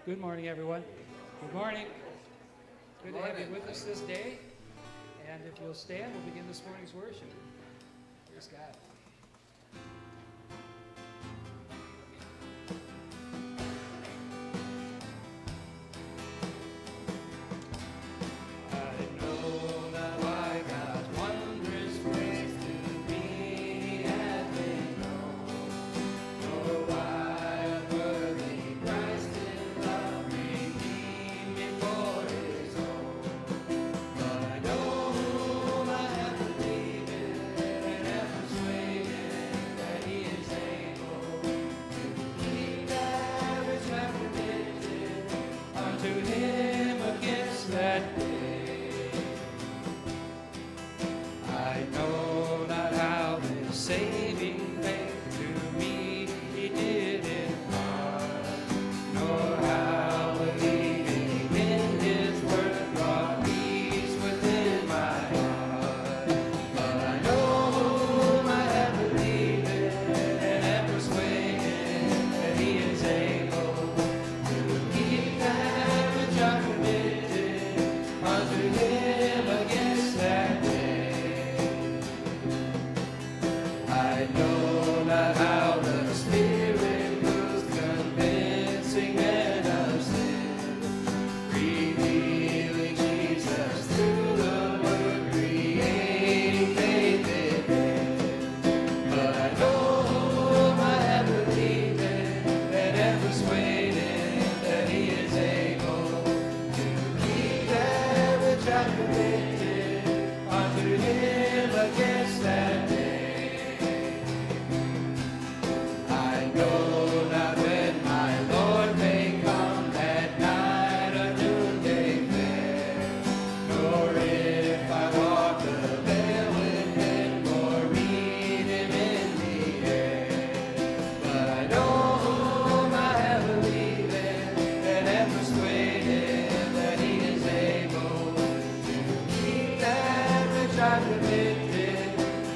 Good morning, everyone. Good morning. Good to have you with us this day. And if you'll stand, we'll begin this morning's worship. Praise God.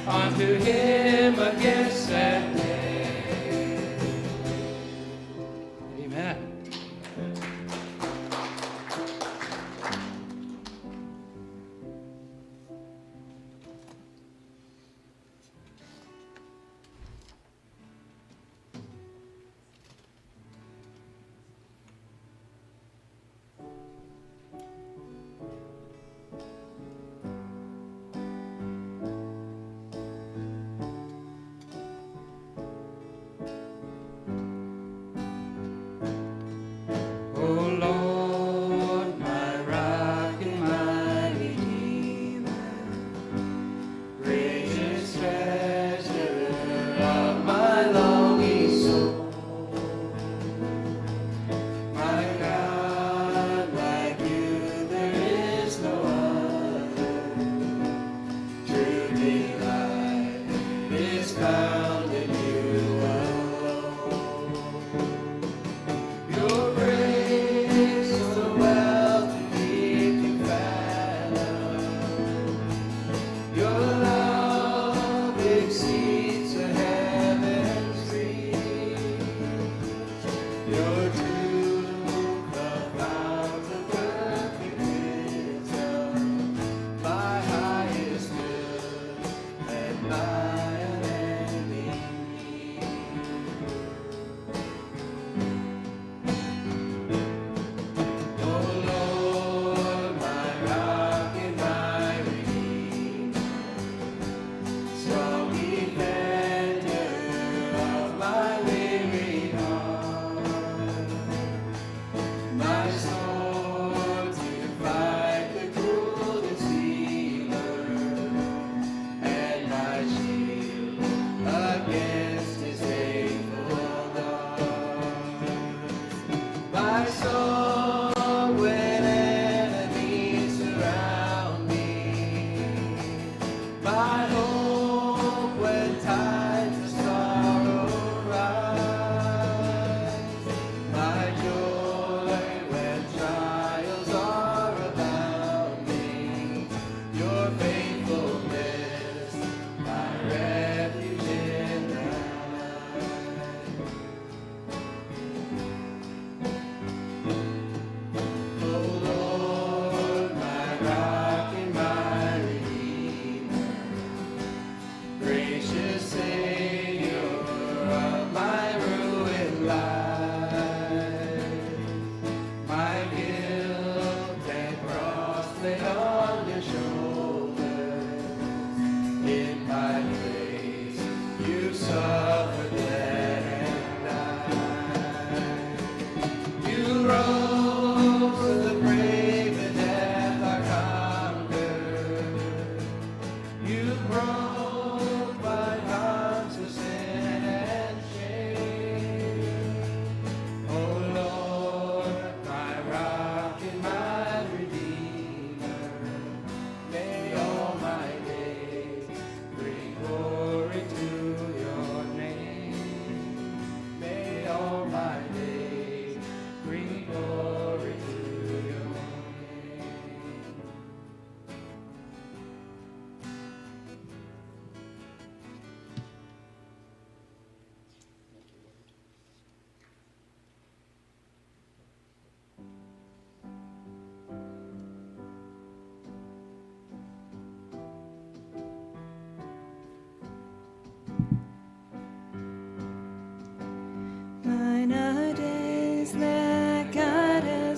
Unto him against that day. Amen.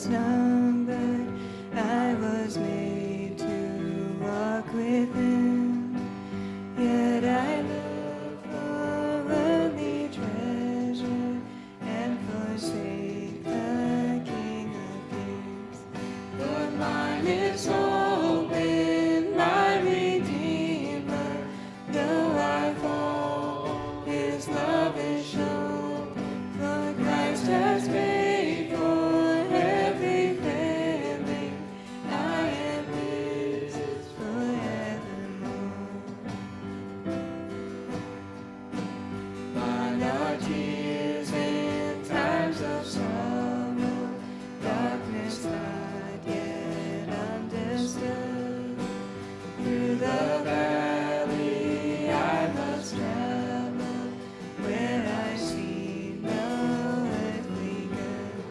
was numbered, I was made to walk with him. Yet I look for worldly treasure and forsake the King of Kings. For mine is hope in my Redeemer. Though I fall, his love is shown. For Christ has paid for every failing. I am his forevermore. Mine are tears in times of sorrow, darkness not yet understood. Through the valley I must travel, where I see no earthly good.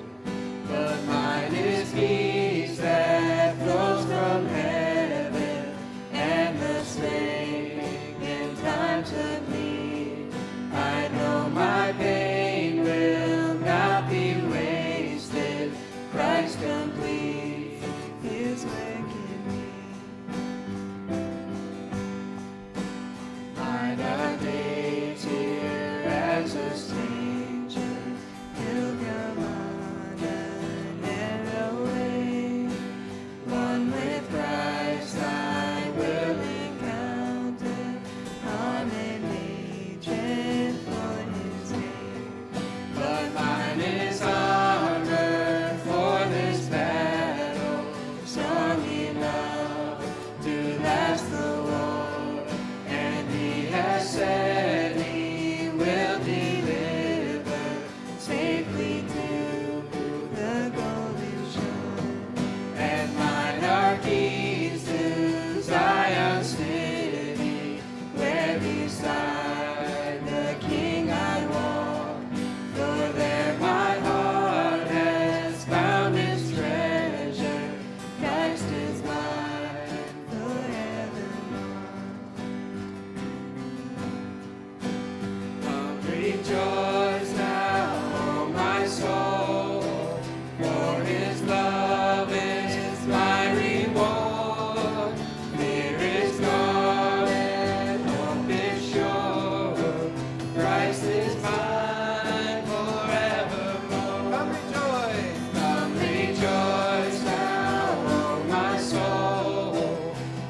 But mine is peace that flows from heaven, and the strength in times of need. I know my pain will not be wasted. Christ completes his work in me. Mine are days here as a stranger, pilgrim on a narrow way. One with Christ I will encounter, on an agent for his name. But mine is armor for this battle, strong enough to last the war. And he has said he will deliver safely to the golden shore. And mine are keys to Zion city, where beside the King I walk. For there my heart has found its treasure. Christ is mine forevermore. Rejoice now, O my soul, for his love is my reward. Fear is gone and hope is sure. Christ is mine forevermore. Come rejoice now, O my soul,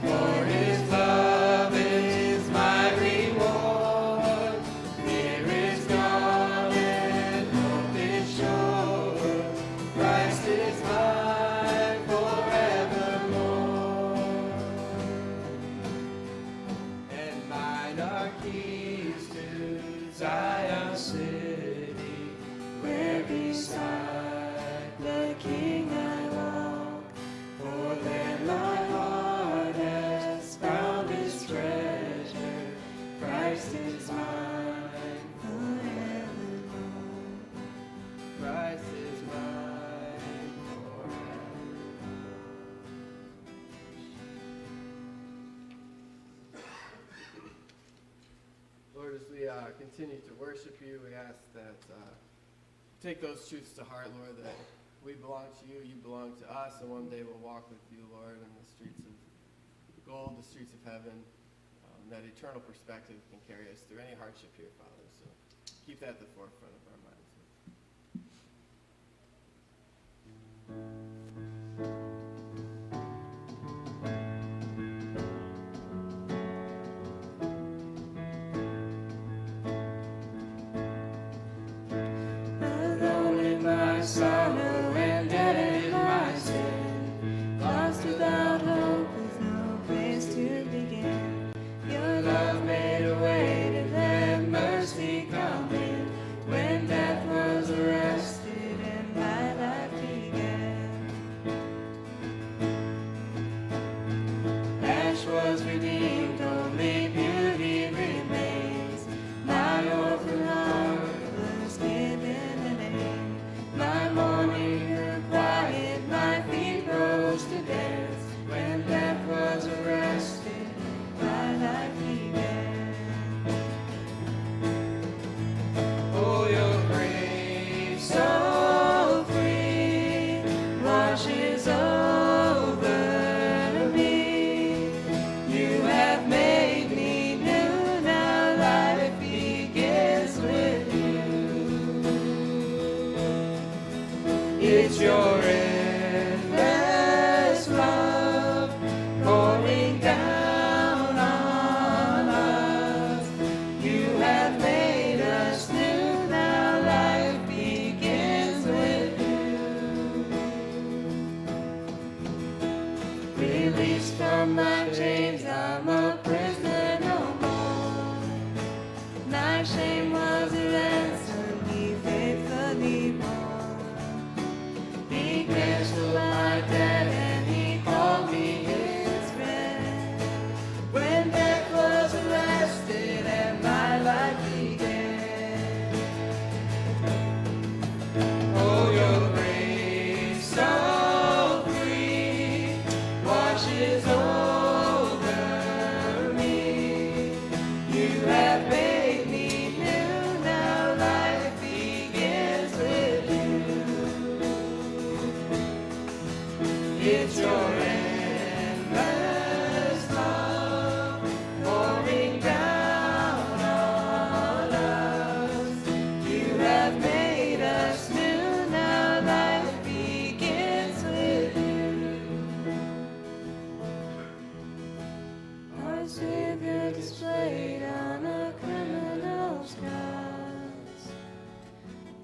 for his love is my reward. Fear is gone and hope is sure. Christ is mine forevermore. And mine are keys to Zion city, where beside the King I walk. For there my heart has found its treasure. Christ is mine forevermore. Christ is mine forevermore. Lord, as we continue to worship you, we ask that take those truths to heart, Lord, that we belong to you, you belong to us, and one day we'll walk with you, Lord, in the streets of gold, the streets of heaven. That eternal perspective can carry us through any hardship here, Father. So keep that at the forefront of our minds. Alone in my sorrow and dead in my sin, lost without hope with no place to begin. Your love made a way to let mercy come in when death was It's your endless love pouring down on us. You have made us new, now life begins with you. Released from my chains, I'm a prisoner no more. My shame was a ransom he faithfully bore. He canceled my debt and he called me his friend. When death was arrested and my life began. Oh, your grace so free washes over me. You have made me new, now life begins with you. It's your endless love pouring down on us. You have made us new, now life begins with you. Our Savior displayed on a criminal's cross.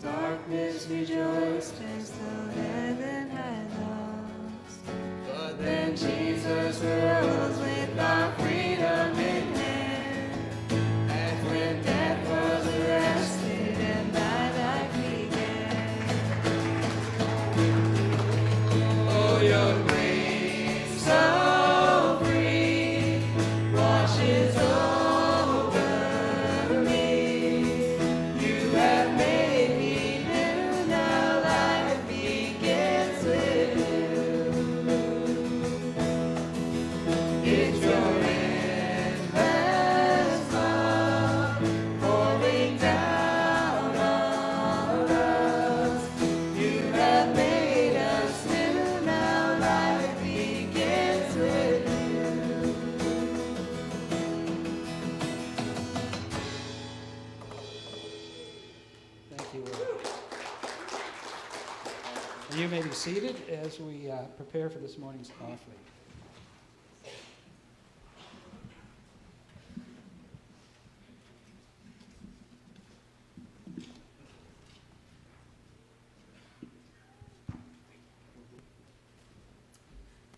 Darkness rejoiced as though heaven had lost. But then Jesus rose with our freedom in hand. And when death was arrested and my life began. Oh, your grace so free washes over me. You have made me new, now life begins with you. It's your endless love pouring down on us. You have made us new, now life begins with you. Thank you, Will. And you may be seated as we prepare for this morning's offering.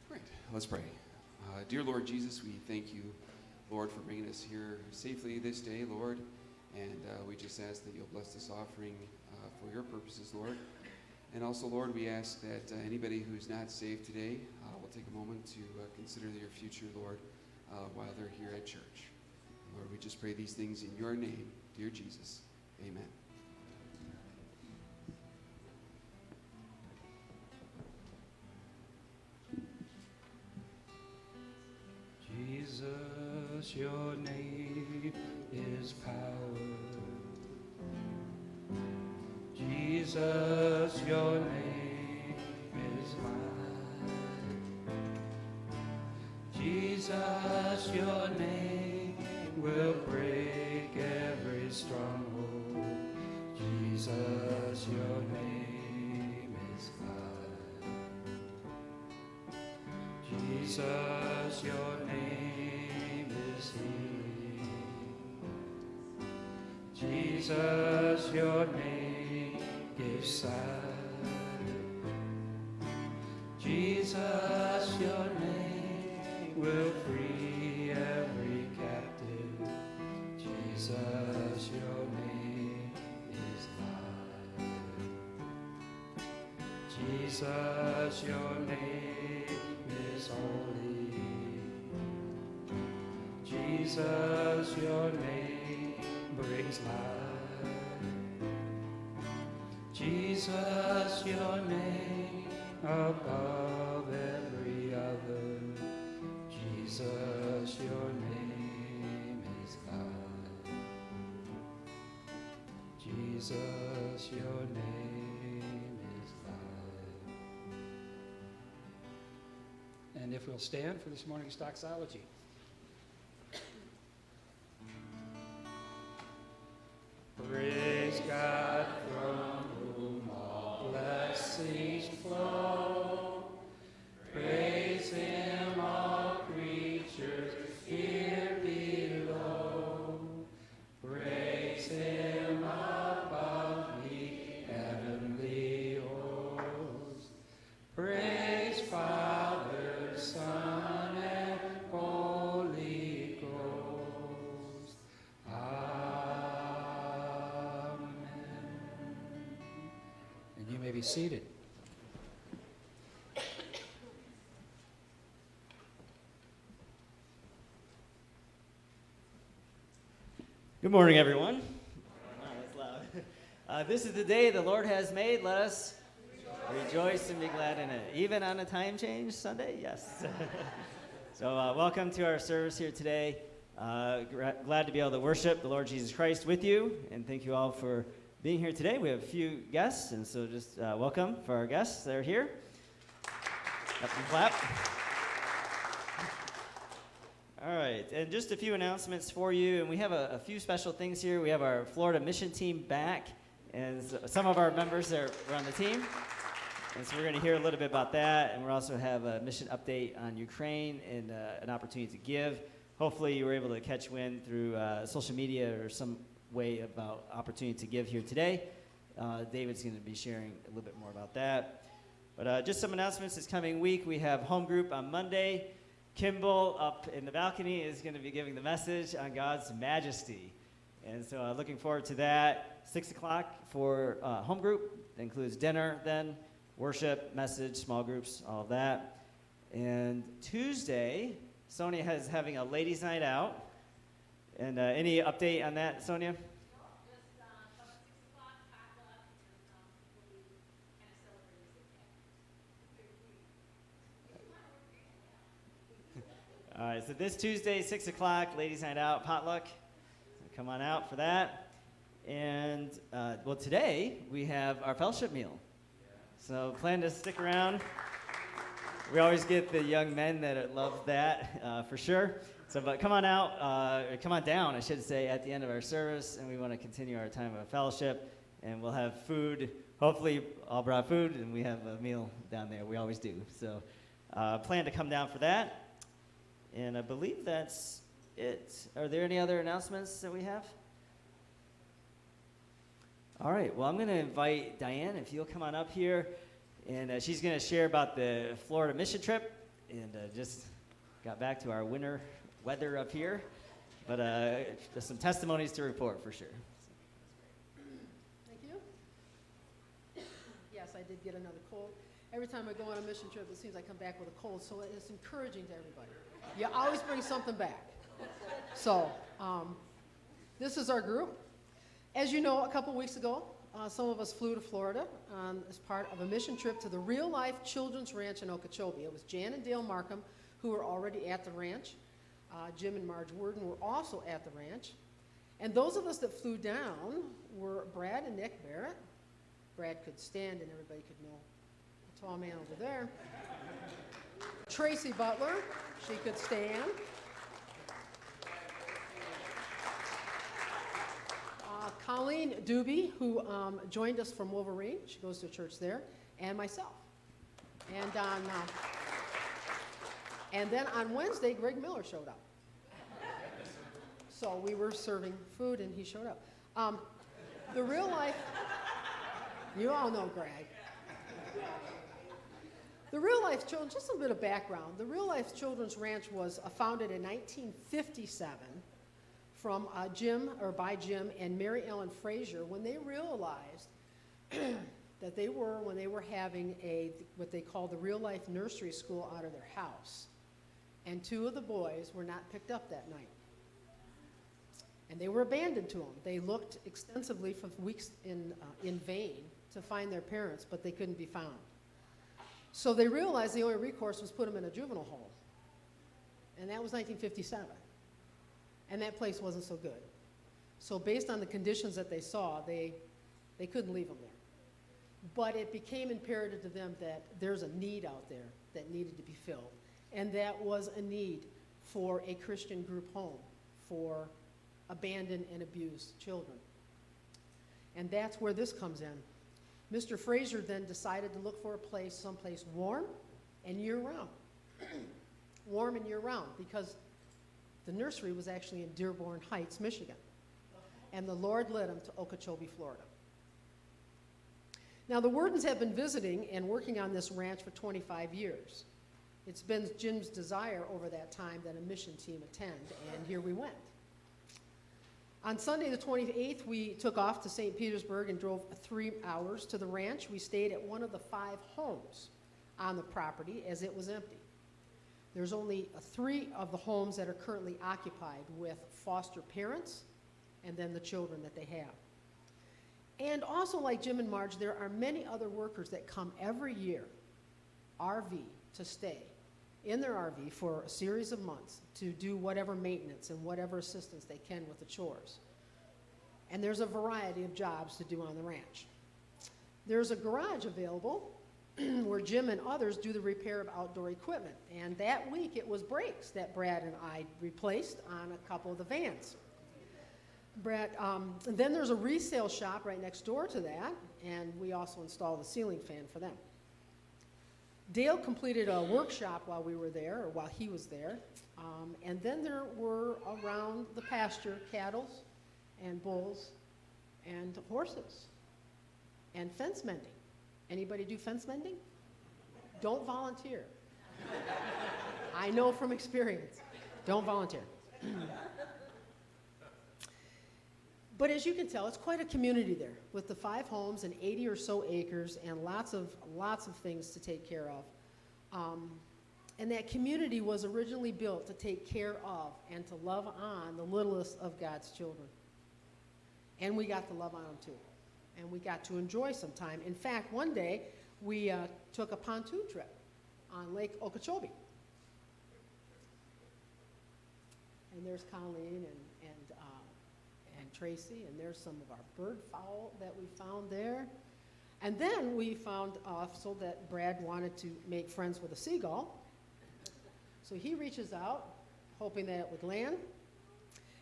Right, let's pray. Dear Lord Jesus, we thank you, Lord, for bringing us here safely this day, Lord. And we just ask that you'll bless this offering for your purposes, Lord. And also, Lord, we ask that anybody who's not saved today will take a moment to consider their future, Lord, while they're here at church. Lord, we just pray these things in your name, dear Jesus. Amen. Jesus, your name is power. Jesus, your name is life. Jesus, your name will break every stronghold. Jesus, your name is life. Jesus, your name is healing. Jesus, your name gives sight. Jesus, your name will free every captive. Jesus, your name is life. Jesus, your name is holy. Jesus, your name brings life. Jesus, your name above every other. Jesus, your name is life. Jesus, your name is life. And if we'll stand for this morning's doxology. Praise God from whom all blessings him above the heavenly host. Praise Father, Son, and Holy Ghost. Amen. And you may be seated. Good morning, everyone. Wow, that's loud. This is the day the Lord has made. Let us rejoice and be glad in it. Even on a time change Sunday? Yes. So welcome to our service here today. Glad to be able to worship the Lord Jesus Christ with you. And thank you all for being here today. We have a few guests, and so just welcome for our guests that are here. Up and clap. All right, and just a few announcements for you, and we have a few special things here. We have our Florida mission team back, and some of our members are on the team, and so we're going to hear a little bit about that, and we'll also have a mission update on Ukraine and an opportunity to give. Hopefully you were able to catch wind through social media or some way about opportunity to give here today. David's going to be sharing a little bit more about that. But just some announcements this coming week. We have home group on Monday. Kimball up in the balcony is going to be giving the message on God's majesty. And so looking forward to that. 6 o'clock for home group. That includes dinner then, worship, message, small groups, all of that. And Tuesday, Sonia is having a ladies' night out. And any update on that, Sonia? All right, so this Tuesday, 6 o'clock, ladies' night out, potluck. So come on out for that. And, well, today we have our fellowship meal. So plan to stick around. We always get the young men that love that, for sure. So, but come on out, come on down, I should say, at the end of our service, and we want to continue our time of fellowship. And we'll have food. Hopefully, all brought food, and we have a meal down there. We always do. So, plan to come down for that. And I believe that's it. Are there any other announcements that we have? All right. Well, I'm going to invite Diane, if you'll come on up here. And she's going to share about the Florida mission trip. And just got back to our winter weather up here. But there's some testimonies to report for sure. Thank you. Yes, I did get another cold. Every time I go on a mission trip, it seems I come back with a cold. So it's encouraging to everybody. You always bring something back. So this is our group. As you know, a couple weeks ago, some of us flew to Florida as part of a mission trip to the Real Life Children's Ranch in Okeechobee. It was Jan and Dale Markham who were already at the ranch. Jim and Marge Worden were also at the ranch. And those of us that flew down were Brad and Nick Barrett. Brad could stand and everybody could know the tall man over there. Tracy Butler, she could stand. Colleen Doobie, who joined us from Wolverine, she goes to church there, and myself. And then on Wednesday, Greg Miller showed up. So we were serving food, and he showed up. The Real Life, you all know Greg. The Real Life Children, just a bit of background. The Real Life Children's Ranch was founded in 1957 from by Jim and Mary Ellen Frazier when they realized that when they were having what they called the Real Life Nursery School out of their house. And 2 of the boys were not picked up that night. And they were abandoned to them. They looked extensively for weeks in vain to find their parents, but they couldn't be found. So they realized the only recourse was put them in a juvenile home. And that was 1957. And that place wasn't so good. So based on the conditions that they saw, they couldn't leave them there. But it became imperative to them that there's a need out there that needed to be filled. And that was a need for a Christian group home for abandoned and abused children. And that's where this comes in. Mr. Frazier then decided to look for someplace warm and year-round. Warm and year-round, because the nursery was actually in Dearborn Heights, Michigan. and the Lord led him to Okeechobee, Florida. Now, the Wordens have been visiting and working on this ranch for 25 years. It's been Jim's desire over that time that a mission team attend, and here we went. On Sunday the 28th, we took off to St. Petersburg and drove 3 hours to the ranch. We stayed at one of the 5 homes on the property as it was empty. There's only 3 of the homes that are currently occupied with foster parents and then the children that they have. And also, like Jim and Marge, there are many other workers that come every year, RV, to stay in their RV for a series of months to do whatever maintenance and whatever assistance they can with the chores. And there's a variety of jobs to do on the ranch. There's a garage available where Jim and others do the repair of outdoor equipment. And that week it was brakes that Brad and I replaced on a couple of the vans. Then there's a resale shop right next door to that, and we also installed a ceiling fan for them. Dale completed a workshop while we were there, or while he was there, and then there were around the pasture cattle and bulls and horses and fence mending. Anybody do fence mending? Don't volunteer. I know from experience. Don't volunteer. But as you can tell, it's quite a community there with the 5 homes and 80 or so acres and lots of things to take care of. And that community was originally built to take care of and to love on the littlest of God's children. And we got to love on them too. And we got to enjoy some time. In fact, one day we took a pontoon trip on Lake Okeechobee. And there's Colleen and Tracy, and there's some of our bird fowl that we found there. And then we found also that Brad wanted to make friends with a seagull. So he reaches out, hoping that it would land.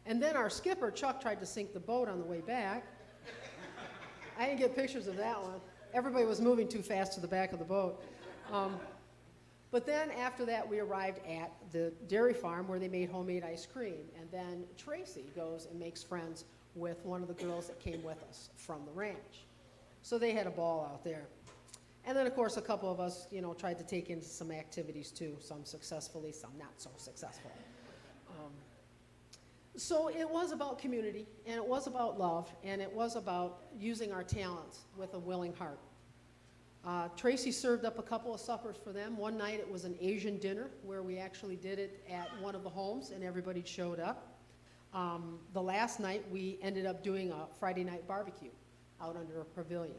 And then our skipper, Chuck, tried to sink the boat on the way back. I didn't get pictures of that one. Everybody was moving too fast to the back of the boat. But then after that, we arrived at the dairy farm where they made homemade ice cream. And then Tracy goes and makes friends with one of the girls that came with us from the ranch. So they had a ball out there. And then, of course, a couple of us, tried to take into some activities too, some successfully, some not so successful. So it was about community, and it was about love, and it was about using our talents with a willing heart. Tracy served up a couple of suppers for them. One night it was an Asian dinner where we actually did it at one of the homes, and everybody showed up. The last night we ended up doing a Friday night barbecue out under a pavilion.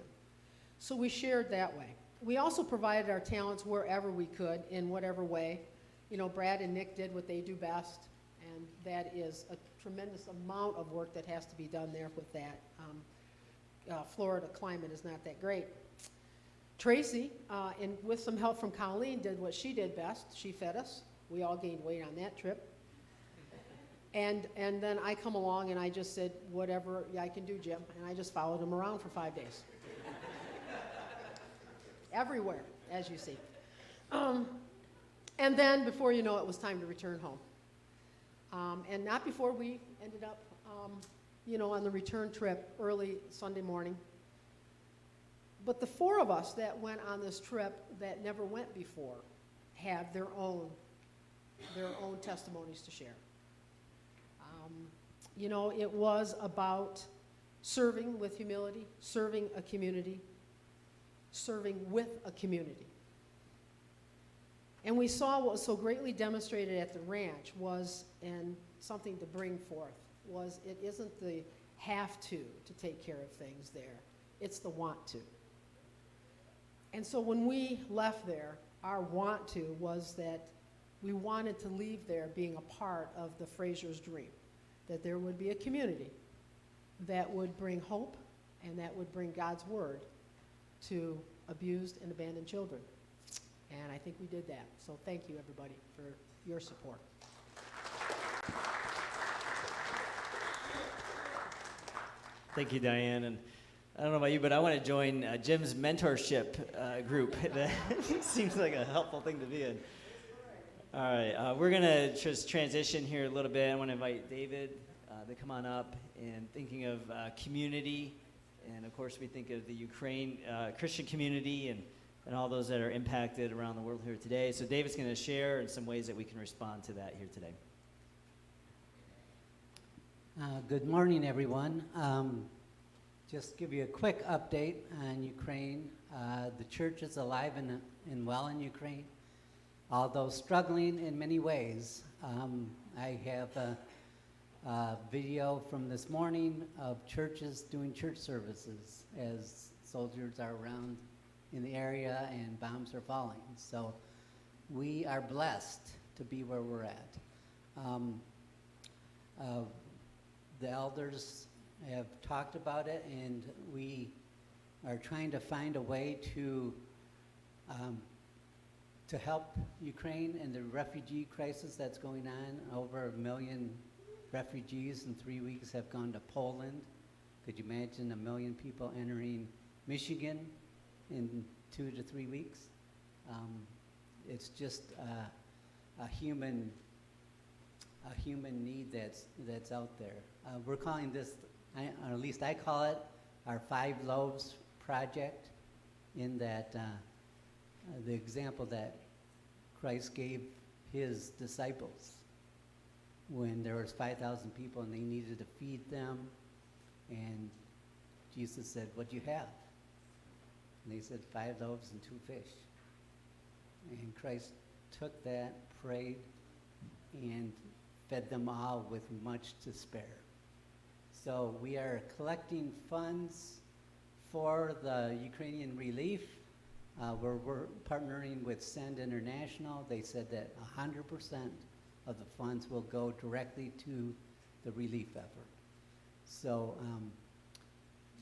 So we shared that way. We also provided our talents wherever we could, in whatever way. Brad and Nick did what they do best, and that is a tremendous amount of work that has to be done there with that. Florida climate is not that great. Tracy, and with some help from Colleen, did what she did best. She fed us. We all gained weight on that trip. And then I come along and I just said, whatever I can do, Jim. And I just followed him around for 5 days. Everywhere, as you see. And then, before you know it, was time to return home. And not before we ended up, on the return trip early Sunday morning. But the 4 of us that went on this trip that never went before had their own testimonies to share. It was about serving with humility, serving a community, serving with a community. And we saw what was so greatly demonstrated at the ranch was, and something to bring forth, was it isn't the have to take care of things there. It's the want to. And so when we left there, our want to was that we wanted to leave there being a part of the Fraser's dream, that there would be a community that would bring hope and that would bring God's word to abused and abandoned children. And I think we did that. So thank you, everybody, for your support. Thank you, Diane. And I don't know about you, but I want to join Jim's mentorship group. That seems like a helpful thing to be in. All right, we're going to just transition here a little bit. I want to invite David to come on up. And thinking of community, and of course we think of the Ukraine Christian community and all those that are impacted around the world here today. So David's going to share in some ways that we can respond to that here today. Good morning, everyone. Just give you a quick update on Ukraine. The church is alive and well in Ukraine, although struggling in many ways. I have a video from this morning of churches doing church services as soldiers are around in the area and bombs are falling. So we are blessed to be where we're at. The elders have talked about it, and we are trying to find a way to help Ukraine and the refugee crisis that's going on. Over 1 million refugees in 3 weeks have gone to Poland. Could you imagine 1 million people entering Michigan in 2 to 3 weeks? It's just a human need that's out there. We're calling this, or at least I call it, our 5 Loaves Project, in that the example that Christ gave his disciples when there was 5,000 people and they needed to feed them, and Jesus said, "What do you have?" And they said, 5 loaves and 2 fish. And Christ took that, prayed, and fed them all with much to spare. So we are collecting funds for the Ukrainian relief. We're partnering with Send International. They said that 100% of the funds will go directly to the relief effort. So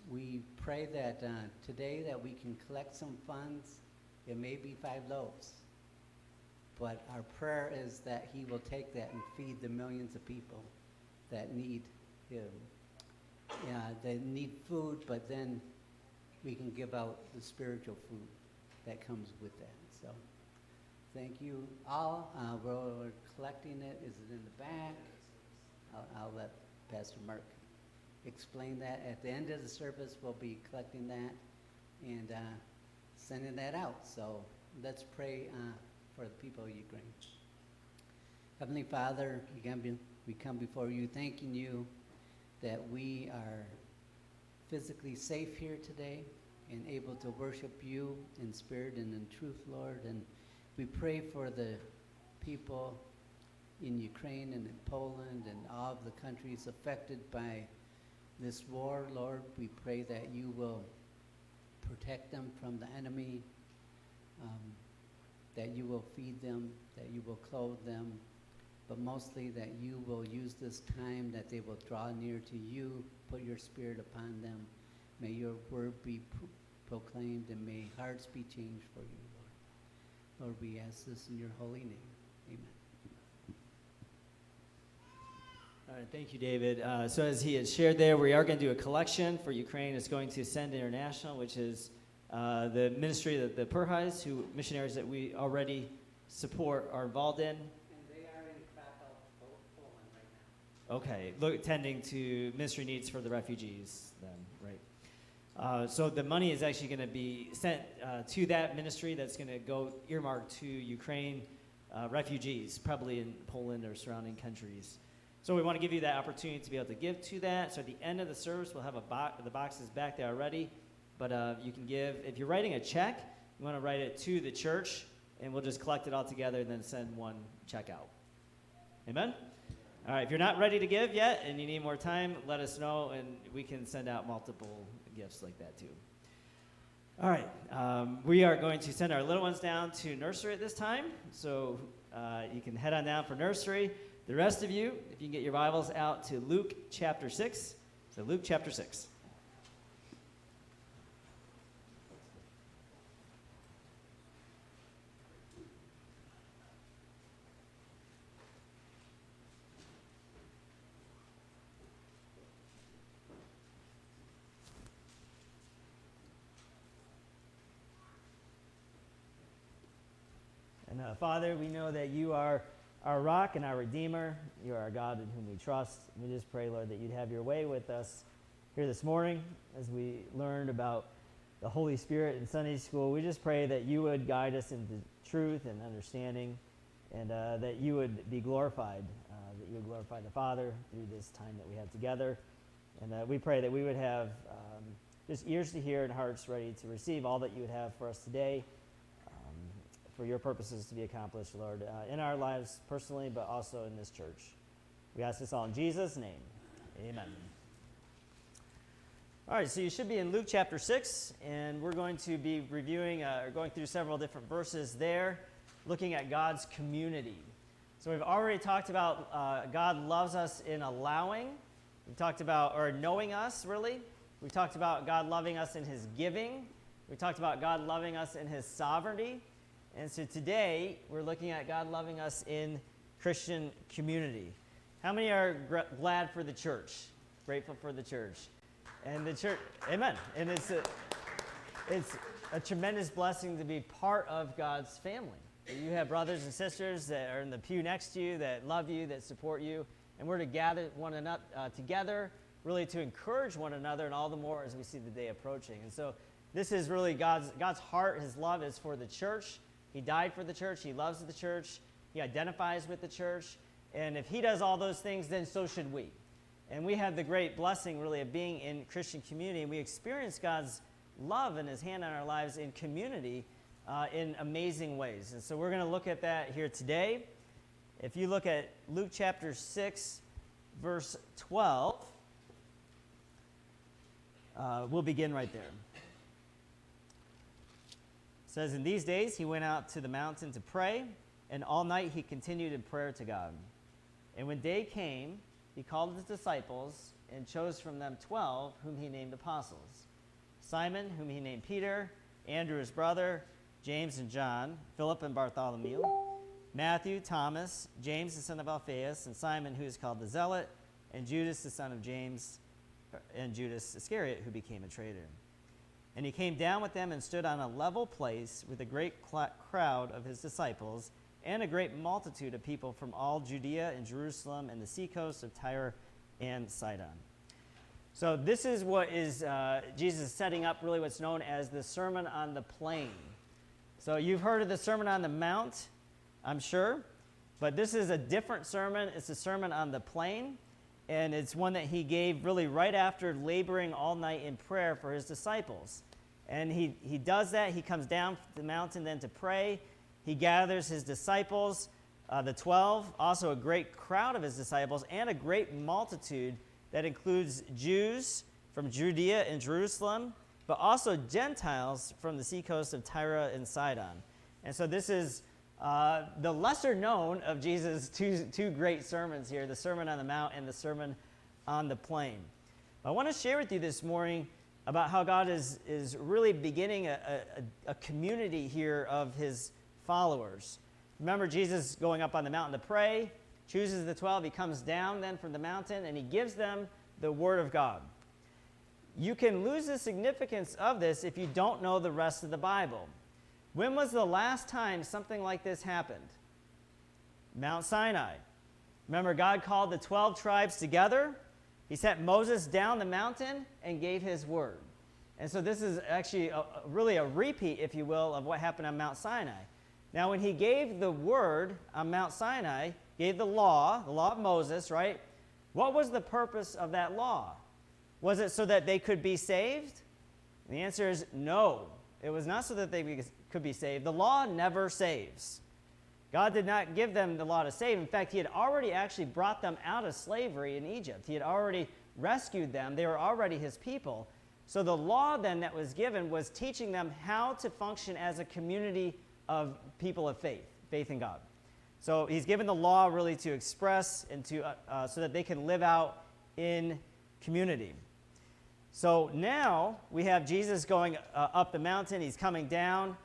we pray that today that we can collect some funds. It may be 5 loaves, but our prayer is that he will take that and feed the millions of people that need him. They need food, but then we can give out the spiritual food that comes with that. So thank you all. We're collecting it. Is it in the back? I'll let Pastor Mark explain that. At the end of the service, we'll be collecting that and sending that out. So let's pray for the people of Ukraine. Heavenly Father, we come before you thanking you that we are physically safe here today and able to worship you in spirit and in truth, Lord. And we pray for the people in Ukraine and in Poland and all of the countries affected by this war, Lord. We pray that you will protect them from the enemy, that you will feed them, that you will clothe them, but mostly that you will use this time, that they will draw near to you, put your spirit upon them. May your word be proclaimed, and may hearts be changed for you, Lord. Lord, we ask this in your holy name. Amen. All right, thank you, David. So as he has shared there, we are going to do a collection for Ukraine. It's going to Send International, which is the ministry that the Purhais, who missionaries that we already support, are involved in. Okay, tending to ministry needs for the refugees then, right? So the money is actually going to be sent to that ministry that's going to go earmarked to Ukraine refugees, probably in Poland or surrounding countries. So we want to give you that opportunity to be able to give to that. So at the end of the service, we'll have the boxes back there already, but you can give. If you're writing a check, you want to write it to the church, and we'll just collect it all together and then send one check out. Amen? All right, if you're not ready to give yet and you need more time, let us know, and we can send out multiple gifts like that too. All right, we are going to send our little ones down to nursery at this time, so you can head on down for nursery. The rest of you, if you can get your Bibles out to Luke chapter 6. So Luke chapter 6. And Father, we know that you are our rock and our redeemer. You are our God in whom we trust. We just pray, Lord, that you'd have your way with us here this morning as we learned about the Holy Spirit in Sunday school. We just pray that you would guide us into truth and understanding, and that you would be glorified, that you would glorify the Father through this time that we have together. And we pray that we would have just ears to hear and hearts ready to receive all that you would have for us today, for your purposes to be accomplished, Lord, in our lives personally, but also in this church. We ask this all in Jesus' name. Amen. All right, so you should be in Luke chapter 6, and we're going to be reviewing, or going through several different verses there, looking at God's community. So we've already talked about God loves us in allowing. We've talked about, or knowing us, really. We've talked about God loving us in his giving. We talked about God loving us in his sovereignty. And so today, we're looking at God loving us in Christian community. How many are glad for the church? Grateful for the church? And the church, amen. And it's a tremendous blessing to be part of God's family. You have brothers and sisters that are in the pew next to you, that love you, that support you. And we're to gather one another together, really to encourage one another, and all the more as we see the day approaching. And so this is really God's heart. His love is for the church. He died for the church. He loves the church. He identifies with the church. And if he does all those things, then so should we. And we have the great blessing, really, of being in Christian community. And we experience God's love and his hand on our lives in community in amazing ways. And so we're going to look at that here today. If you look at Luke chapter 6, verse 12, we'll begin right there. It says, "In these days he went out to the mountain to pray, and all night he continued in prayer to God. And when day came, he called his disciples and chose from them 12, whom he named apostles: Simon, whom he named Peter, Andrew his brother, James and John, Philip and Bartholomew, Matthew, Thomas, James the son of Alphaeus, and Simon, who is called the Zealot, and Judas the son of James, and Judas Iscariot, who became a traitor. And he came down with them and stood on a level place with a great crowd of his disciples and a great multitude of people from all Judea and Jerusalem and the seacoast of Tyre and Sidon." So this is what is Jesus setting up, really what's known as the Sermon on the Plain. So you've heard of the Sermon on the Mount, I'm sure, but this is a different sermon. It's a Sermon on the Plain, and it's one that he gave really right after laboring all night in prayer for his disciples. And he does that. He comes down the mountain then to pray. He gathers his disciples, the 12, also a great crowd of his disciples, and a great multitude that includes Jews from Judea and Jerusalem, but also Gentiles from the seacoast of Tyre and Sidon. And so this is the lesser known of Jesus' two great sermons here, the Sermon on the Mount and the Sermon on the Plain. I want to share with you this morning about how God is really beginning a community here of his followers. Remember Jesus going up on the mountain to pray, chooses the 12, he comes down then from the mountain, and he gives them the Word of God. You can lose the significance of this if you don't know the rest of the Bible. When was the last time something like this happened? Mount Sinai. Remember, God called the 12 tribes together. He sent Moses down the mountain and gave his word. And so this is actually really a repeat, if you will, of what happened on Mount Sinai. Now, when he gave the word on Mount Sinai, gave the law of Moses, right? What was the purpose of that law? Was it so that they could be saved? And the answer is no. It was not so that they could be saved. The law never saves. God did not give them the law to save. In fact, he had already actually brought them out of slavery in Egypt. He had already rescued them. They were already his people. So the law then that was given was teaching them how to function as a community of people of faith in God. So he's given the law really to express and to so that they can live out in community. So now we have Jesus going up the mountain. He's coming down.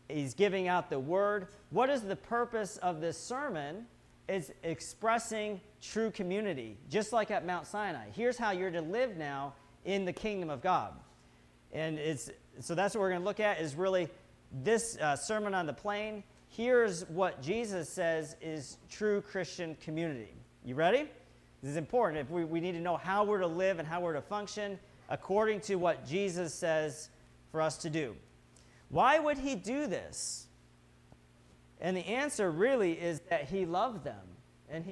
He's giving out the word. What is the purpose of this sermon? It's expressing true community, just like at Mount Sinai. Here's how you're to live now in the kingdom of God. And so that's what we're going to look at, is really this Sermon on the Plain. here's what Jesus says is true Christian community. You ready? This is important. If we need to know how we're to live and how we're to function according to what Jesus says for us to do. Why would he do this? And the answer really is that he loved them, and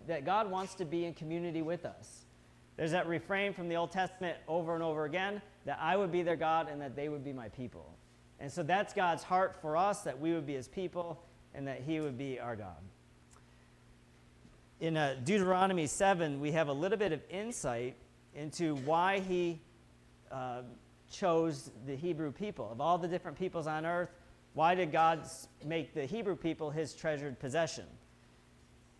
that God wants to be in community with us. There's that refrain from the Old Testament over and over again, that I would be their God and that they would be my people. And so that's God's heart for us, that we would be his people and that he would be our God. In Deuteronomy 7, we have a little bit of insight into why he chose the Hebrew people. Of all the different peoples on earth, why did God make the Hebrew people his treasured possession?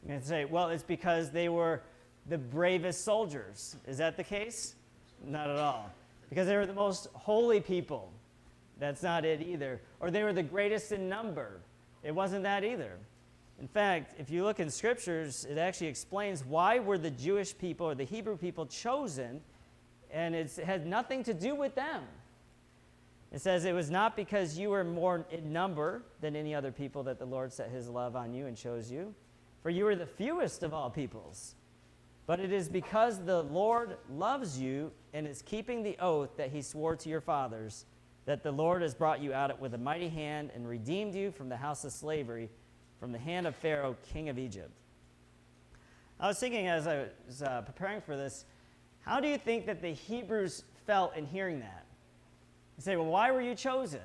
You're going to say, well, it's because they were the bravest soldiers. Is that the case? Not at all. Because they were the most holy people. That's not it either. Or they were the greatest in number. It wasn't that either. In fact, if you look in scriptures, it actually explains why were the Jewish people or the Hebrew people chosen, and it had nothing to do with them. It says it was not because you were more in number than any other people that the Lord set his love on you and chose you, for you were the fewest of all peoples. But it is because the Lord loves you and is keeping the oath that he swore to your fathers, that the Lord has brought you out with a mighty hand and redeemed you from the house of slavery, from the hand of Pharaoh, king of Egypt. I was thinking as I was preparing for this, how do you think that the Hebrews felt in hearing that? You say, well, why were you chosen?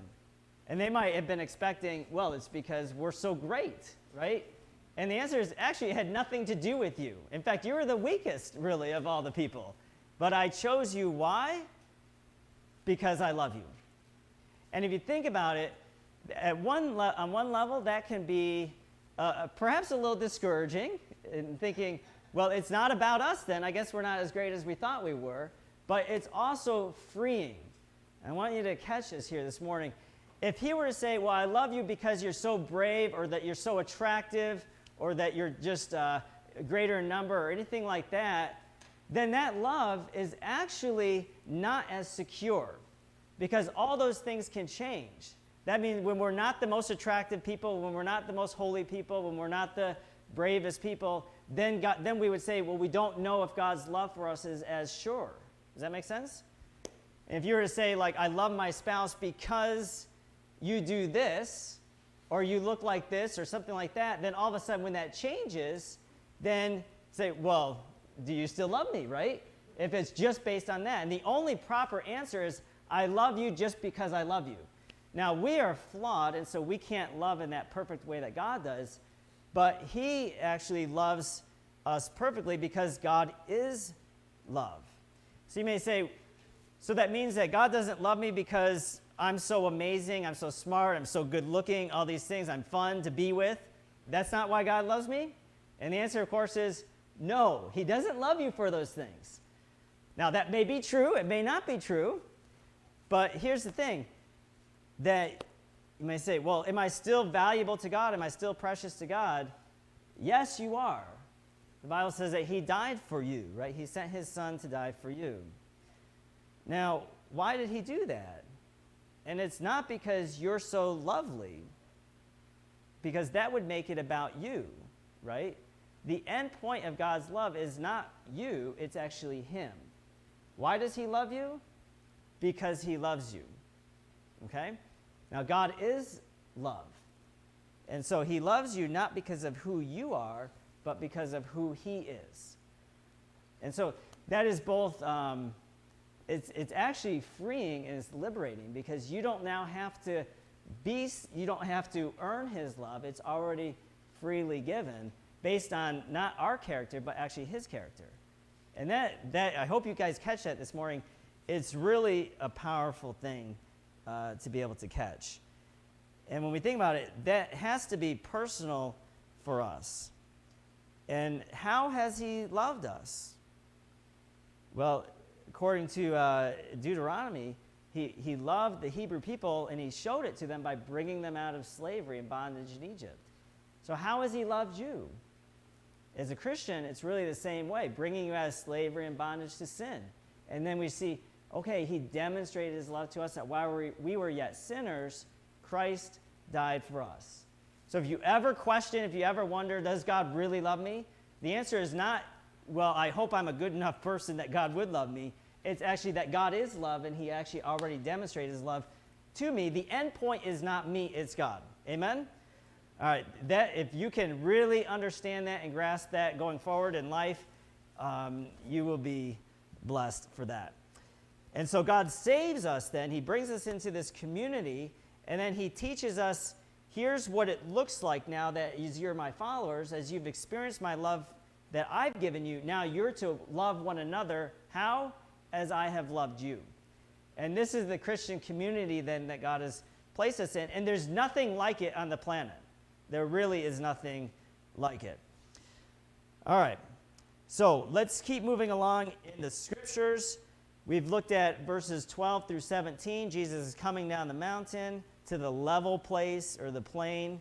And they might have been expecting, well, it's because we're so great, right? And the answer is actually it had nothing to do with you. In fact, you were the weakest, really, of all the people. But I chose you, why? Because I love you. And if you think about it, on one level, that can be perhaps a little discouraging in thinking, well, it's not about us then. I guess we're not as great as we thought we were. But it's also freeing. I want you to catch this here this morning. If he were to say, well, I love you because you're so brave or that you're so attractive or that you're just greater in number or anything like that, then that love is actually not as secure because all those things can change. That means when we're not the most attractive people, when we're not the most holy people, when we're not the bravest people, then we would say, well, we don't know if God's love for us is as sure. Does that make sense? And if you were to say, like, I love my spouse because you do this, or you look like this, or something like that, then all of a sudden when that changes, then say, well, do you still love me, right? If it's just based on that. And the only proper answer is, I love you just because I love you. Now, we are flawed, and so we can't love in that perfect way that God does, but he actually loves us perfectly because God is love. So you may say, so that means that God doesn't love me because I'm so amazing, I'm so smart, I'm so good looking, all these things, I'm fun to be with. That's not why God loves me? And the answer, of course, is no. He doesn't love you for those things. Now, that may be true. It may not be true. But here's the thing, that you may say, well, am I still valuable to God? Am I still precious to God? Yes, you are. The Bible says that he died for you, right? He sent his son to die for you. Now, why did he do that? And it's not because you're so lovely, because that would make it about you, right? The end point of God's love is not you, it's actually him. Why does he love you? Because he loves you, okay? Now, God is love. And so he loves you not because of who you are, but because of who he is. And so that is both... It's actually freeing and it's liberating because you don't now have to you don't have to earn his love. It's already freely given based on not our character, but actually his character. And that I hope you guys catch that this morning. It's really a powerful thing to be able to catch. And when we think about it, that has to be personal for us. And how has he loved us? Well, according to Deuteronomy, he loved the Hebrew people, and he showed it to them by bringing them out of slavery and bondage in Egypt. So how has he loved you? As a Christian, it's really the same way, bringing you out of slavery and bondage to sin. And then we see, okay, he demonstrated his love to us that while we were yet sinners, Christ died for us. So if you ever question, if you ever wonder, does God really love me? The answer is not, well, I hope I'm a good enough person that God would love me. It's actually that God is love, and he actually already demonstrated his love to me. The end point is not me, it's God. Amen? All right, that if you can really understand that and grasp that going forward in life, you will be blessed for that. And so God saves us then. He brings us into this community, and then he teaches us, here's what it looks like now that you're my followers. As you've experienced my love that I've given you, now you're to love one another. How? As I have loved you. And this is the Christian community then that God has placed us in. And there's nothing like it on the planet. There really is nothing like it. All right. So let's keep moving along in the scriptures. We've looked at verses 12 through 17. Jesus is coming down the mountain to the level place or the plain.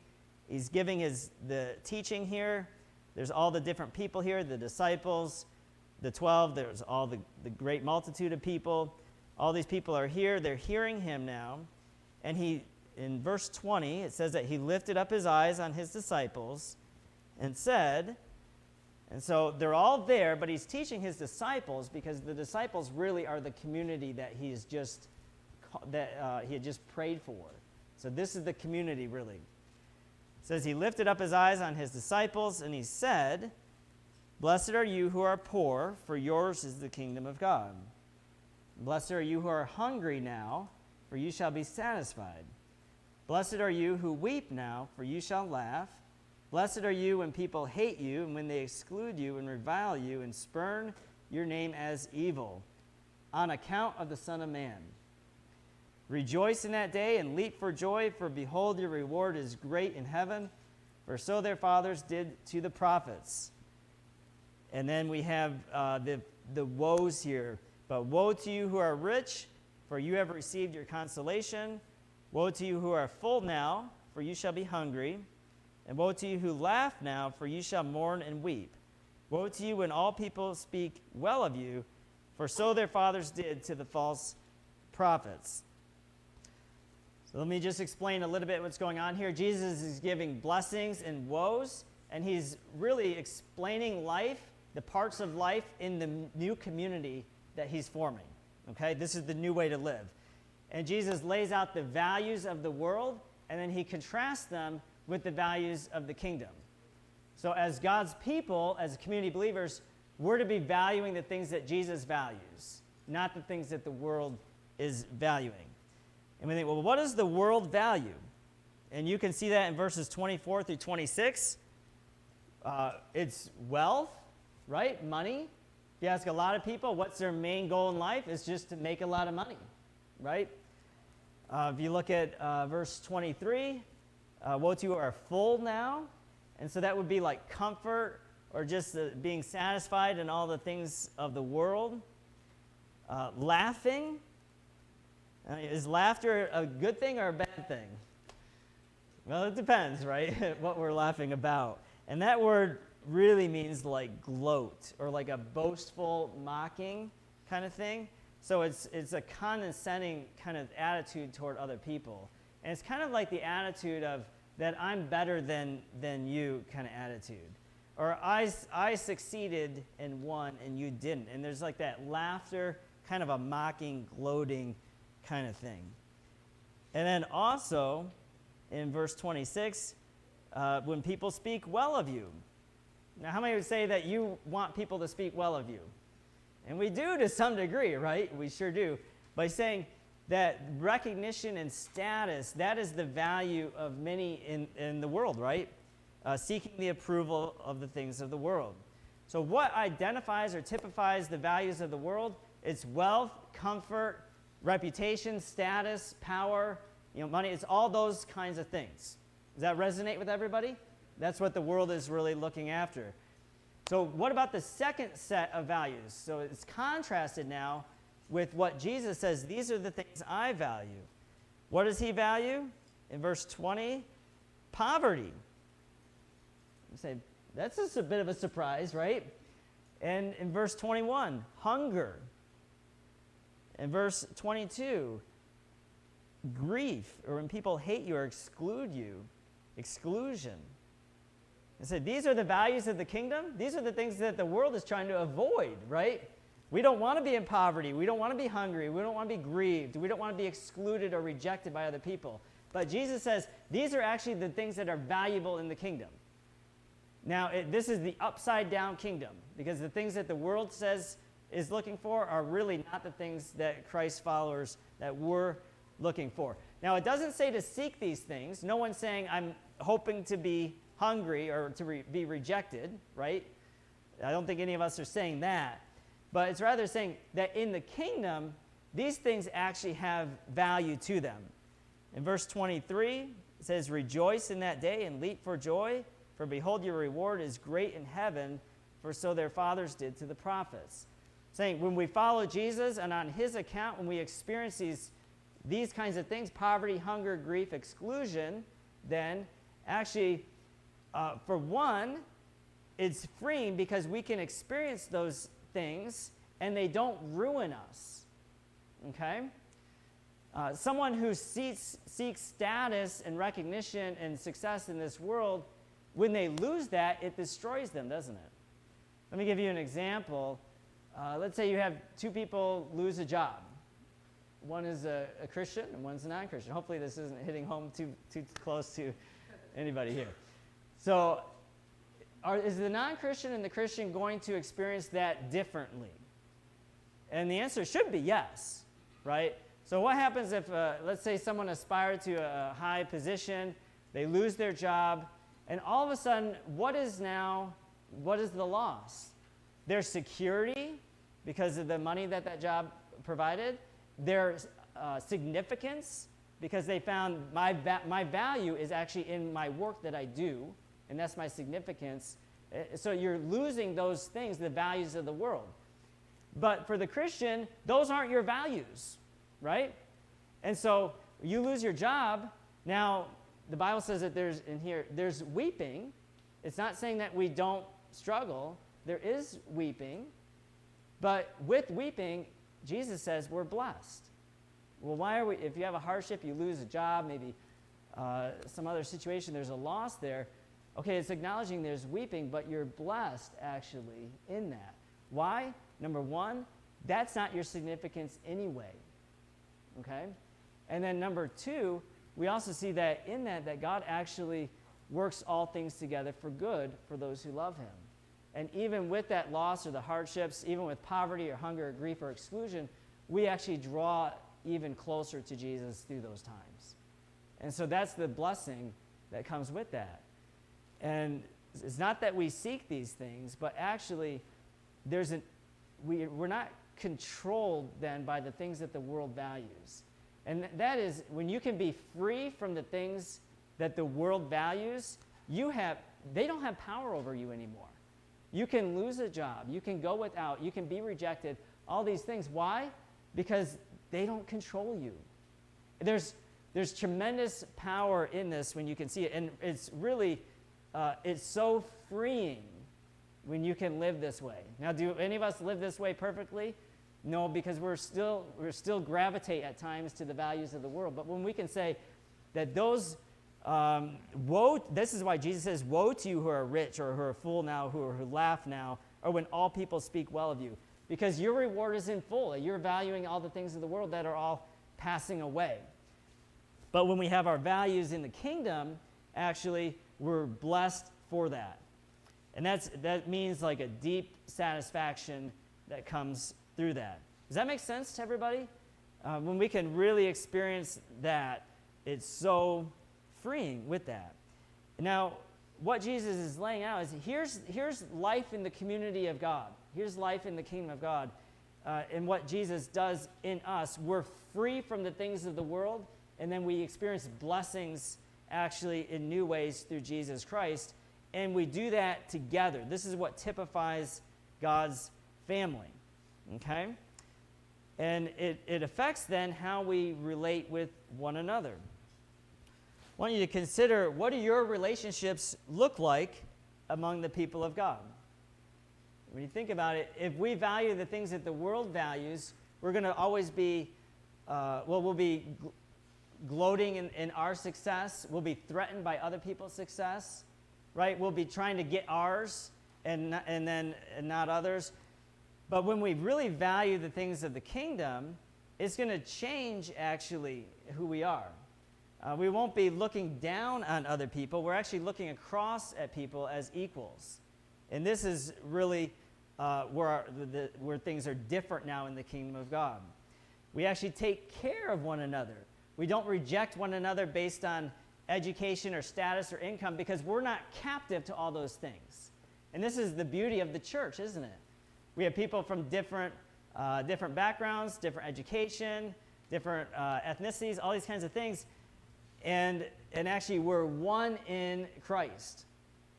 He's giving the teaching here. There's all the different people here, the disciples, the 12. There's all the great multitude of people. All these people are here. They're hearing him now. And in verse 20, it says that he lifted up his eyes on his disciples and said, and so they're all there, but he's teaching his disciples because the disciples really are the community that he had just prayed for. So this is the community really. It says he lifted up his eyes on his disciples and he said, "Blessed are you who are poor, for yours is the kingdom of God. Blessed are you who are hungry now, for you shall be satisfied. Blessed are you who weep now, for you shall laugh. Blessed are you when people hate you, and when they exclude you and revile you and spurn your name as evil, on account of the Son of Man. Rejoice in that day and leap for joy, for behold, your reward is great in heaven, for so their fathers did to the prophets." And then we have the woes here. "But woe to you who are rich, for you have received your consolation. Woe to you who are full now, for you shall be hungry. And woe to you who laugh now, for you shall mourn and weep. Woe to you when all people speak well of you, for so their fathers did to the false prophets." So let me just explain a little bit what's going on here. Jesus is giving blessings and woes, and he's really explaining life, the parts of life in the new community that he's forming. Okay, this is the new way to live. And Jesus lays out the values of the world, and then he contrasts them with the values of the kingdom. So as God's people, as community believers, we're to be valuing the things that Jesus values, not the things that the world is valuing. And we think, well, what does the world value? And you can see that in verses 24 through 26. It's wealth, right? Money. If you ask a lot of people, what's their main goal in life? It's just to make a lot of money, right? If you look at verse 23, woe to you who are full now. And so that would be like comfort or just being satisfied in all the things of the world. Laughing. Is laughter a good thing or a bad thing? Well, it depends, right? What we're laughing about. And that word really means like gloat or like a boastful, mocking kind of thing. So it's a condescending kind of attitude toward other people. And it's kind of like the attitude of that I'm better than you kind of attitude. Or I succeeded and won and you didn't. And there's like that laughter, kind of a mocking, gloating kind of thing. And then also in verse 26, when people speak well of you. Now, how many would say that you want people to speak well of you? And we do to some degree, right? We sure do. By saying that recognition and status, that is the value of many in the world, right? Seeking the approval of the things of the world. So what identifies or typifies the values of the world? It's wealth, comfort, reputation, status, power, money. It's all those kinds of things. Does that resonate with everybody? That's what the world is really looking after. So what about the second set of values? So it's contrasted now with what Jesus says, these are the things I value. What does he value? In verse 20, poverty. You say, that's just a bit of a surprise, right? And in verse 21, hunger. In verse 22, grief, or when people hate you or exclude you. exclusion. It said, these are the values of the kingdom. These are the things that the world is trying to avoid, right? We don't want to be in poverty. We don't want to be hungry. We don't want to be grieved. We don't want to be excluded or rejected by other people. But Jesus says these are actually the things that are valuable in the kingdom. Now, this is the upside down kingdom, because the things that the world says is looking for are really not the things that Christ followers that we're looking for. Now, it doesn't say to seek these things. No one's saying I'm hoping to be hungry or to be rejected, right? I don't think any of us are saying that. But it's rather saying that in the kingdom, these things actually have value to them. In verse 23, it says, rejoice in that day and leap for joy, for behold, your reward is great in heaven, for so their fathers did to the prophets. Saying when we follow Jesus and on his account, when we experience these kinds of things, poverty, hunger, grief, exclusion, then actually, for one, it's freeing because we can experience those things and they don't ruin us. Okay? Someone who seeks status and recognition and success in this world, when they lose that, it destroys them, doesn't it? Let me give you an example. Let's say you have two people lose a job. One is a Christian and one's a non-Christian. Hopefully this isn't hitting home too close to anybody here. So is the non-Christian and the Christian going to experience that differently? And the answer should be yes, right? So what happens if, let's say someone aspired to a high position, they lose their job, and all of a sudden, what is the loss? Their security, because of the money that job provided, their significance, because they found my value is actually in my work that I do, and that's my significance. So you're losing those things, the values of the world. But for the Christian, those aren't your values, right? And so you lose your job. Now, the Bible says that there's weeping. It's not saying that we don't struggle. There is weeping. But with weeping, Jesus says we're blessed. Well, why are we? If you have a hardship, you lose a job, maybe some other situation, there's a loss there. Okay, it's acknowledging there's weeping, but you're blessed actually in that. Why? Number one, that's not your significance anyway. Okay? And then number two, we also see that in that God actually works all things together for good for those who love him. And even with that loss or the hardships, even with poverty or hunger or grief or exclusion, we actually draw even closer to Jesus through those times. And so that's the blessing that comes with that. And it's not that we seek these things, but actually we're not controlled then by the things that the world values. And that is when you can be free from the things that the world values, they don't have power over you anymore. You can lose a job, you can go without, you can be rejected, all these things. Why? Because they don't control you. There's tremendous power in this when you can see it, and it's really it's so freeing when you can live this way. Now, do any of us live this way perfectly? No, because we're still gravitate at times to the values of the world. But when we can say that those this is why Jesus says, woe to you who are rich or who are full now, who laugh now, or when all people speak well of you. Because your reward is in full. You're valuing all the things of the world that are all passing away. But when we have our values in the kingdom, actually, we're blessed for that. And that means like a deep satisfaction that comes through that. Does that make sense to everybody? When we can really experience that, it's so freeing with that. Now, what Jesus is laying out is here's life in the community of God. Here's life in the kingdom of God. And what Jesus does in us, we're free from the things of the world, and then we experience blessings actually in new ways through Jesus Christ. And we do that together. This is what typifies God's family. Okay? And it affects then how we relate with one another. I want you to consider, what do your relationships look like among the people of God? When you think about it, if we value the things that the world values, we're going to always be, we'll be gloating in our success. We'll be threatened by other people's success, right? We'll be trying to get ours and not others. But when we really value the things of the kingdom, it's going to change actually who we are. We won't be looking down on other people. We're actually looking across at people as equals. And this is really where things are different now in the kingdom of God. We actually take care of one another. We don't reject one another based on education or status or income because we're not captive to all those things. And this is the beauty of the church, isn't it? We have people from different backgrounds, different education, different ethnicities, all these kinds of things. And actually we're one in Christ.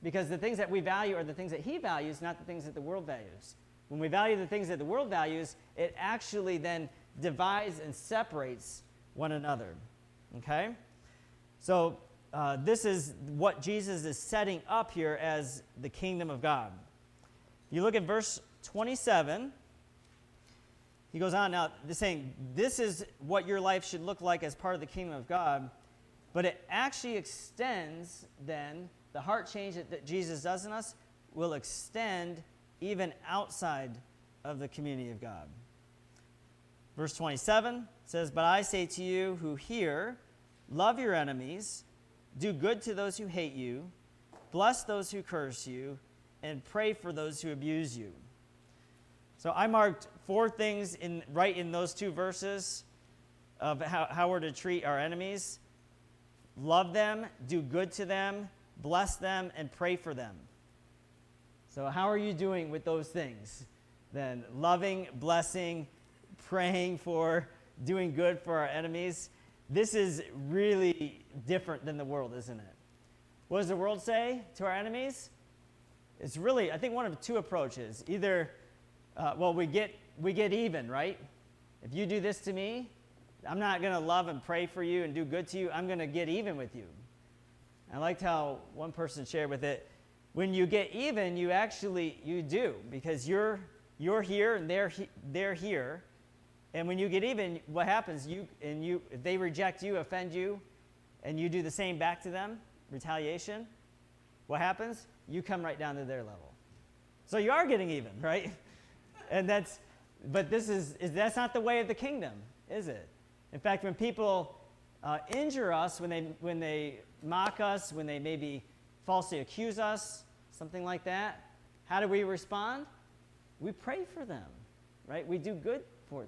Because the things that we value are the things that he values, not the things that the world values. When we value the things that the world values, it actually then divides and separates one another. Okay? So this is what Jesus is setting up here as the kingdom of God. You look at verse 27. He goes on now, saying, this is what your life should look like as part of the kingdom of God. But it actually extends then, the heart change that Jesus does in us will extend even outside of the community of God. Verse 27 says, but I say to you who hear, love your enemies, do good to those who hate you, bless those who curse you, and pray for those who abuse you. So I marked 4 things right in those 2 verses of how we're to treat our enemies. Love them, do good to them, bless them, and pray for them. So how are you doing with those things? Then loving, blessing, praying for, doing good for our enemies. This is really different than the world, isn't it? What does the world say to our enemies? It's really, I think, one of 2 approaches. Either, we get even, right? If you do this to me, I'm not going to love and pray for you and do good to you. I'm going to get even with you. I liked how one person shared with it. When you get even, you do, because you're here and they're here. And when you get even, what happens? If they reject you, offend you, and you do the same back to them, retaliation, what happens? You come right down to their level. So you are getting even, right? And that's not the way of the kingdom, is it? In fact, when people injure us, when they mock us, when they maybe falsely accuse us, something like that, how do we respond? We pray for them, right? We do good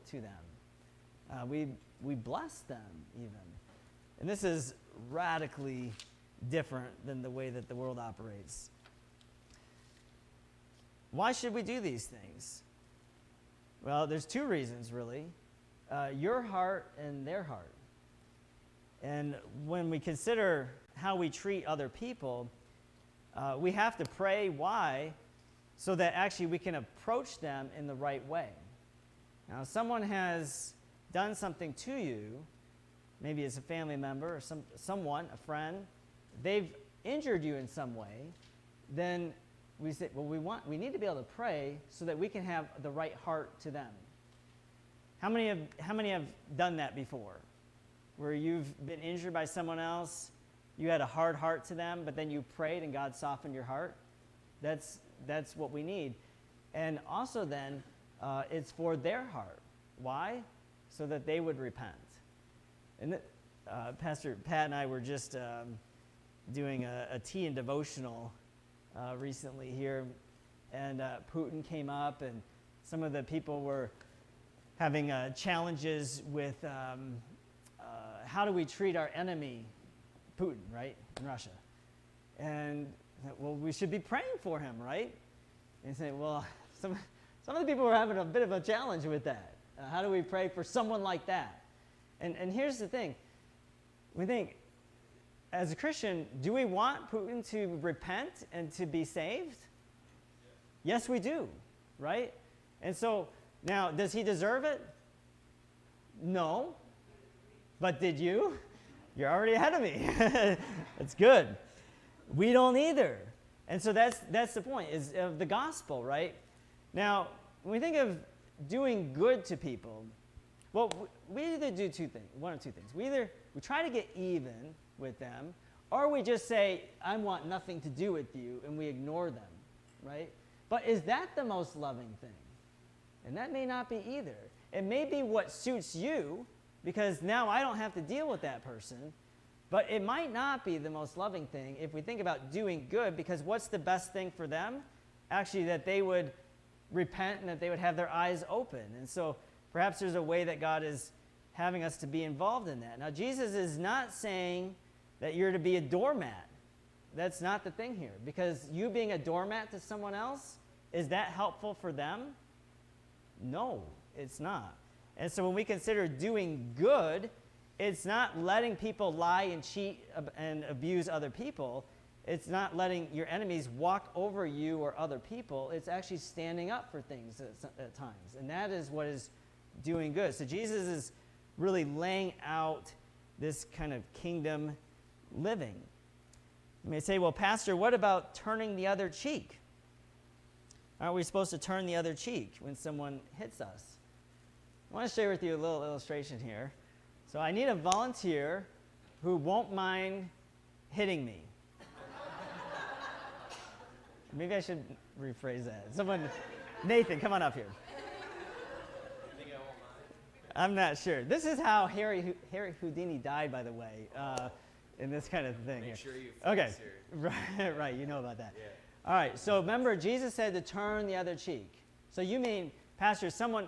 to them. We bless them even. And this is radically different than the way that the world operates. Why should we do these things? Well, there's 2 reasons, really. Your heart and their heart. And when we consider how we treat other people, we have to pray why, so that actually we can approach them in the right way. Now, if someone has done something to you, maybe as a family member or someone, a friend, they've injured you in some way, then we say, well, we need to be able to pray so that we can have the right heart to them. How many have done that before? Where you've been injured by someone else, you had a hard heart to them, but then you prayed and God softened your heart? That's what we need. And also then, it's for their heart. Why? So that they would repent. And Pastor Pat and I were just doing a tea and devotional recently here, and Putin came up, and some of the people were having challenges with how do we treat our enemy, Putin, right, in Russia. And, well, we should be praying for him, right? And say, well, some of the people were having a bit of a challenge with that. How do we pray for someone like that? And here's the thing. We think, as a Christian, do we want Putin to repent and to be saved? Yes, we do, right? And so, now, does he deserve it? No. But did you? You're already ahead of me. That's good. We don't either. And so that's the point, is of the gospel, right? Now, when we think of doing good to people, Well, we either do one of two things. We try to get even with them, or we just say, I want nothing to do with you, and we ignore them, right? But is that the most loving thing? And that may not be either. It may be what suits you, because now I don't have to deal with that person, but it might not be the most loving thing if we think about doing good, because what's the best thing for them? Actually, that they would repent and that they would have their eyes open. And so perhaps there's a way that God is having us to be involved in that. Now, Jesus is not saying that you're to be a doormat. That's not the thing here. Because you being a doormat to someone else, is that helpful for them? No, it's not. And so when we consider doing good, it's not letting people lie and cheat and abuse other people. It's not letting your enemies walk over you or other people. It's actually standing up for things at times. And that is what is doing good. So Jesus is really laying out this kind of kingdom living. You may say, well, Pastor, what about turning the other cheek? Aren't we supposed to turn the other cheek when someone hits us? I want to share with you a little illustration here. So I need a volunteer who won't mind hitting me. Maybe I should rephrase that. Nathan, come on up here. I'm not sure. This is how Harry Houdini died, by the way, in this kind of thing. Make sure you okay, here. right, you know about that. Yeah. All right, so remember, Jesus said to turn the other cheek. So you mean, Pastor, someone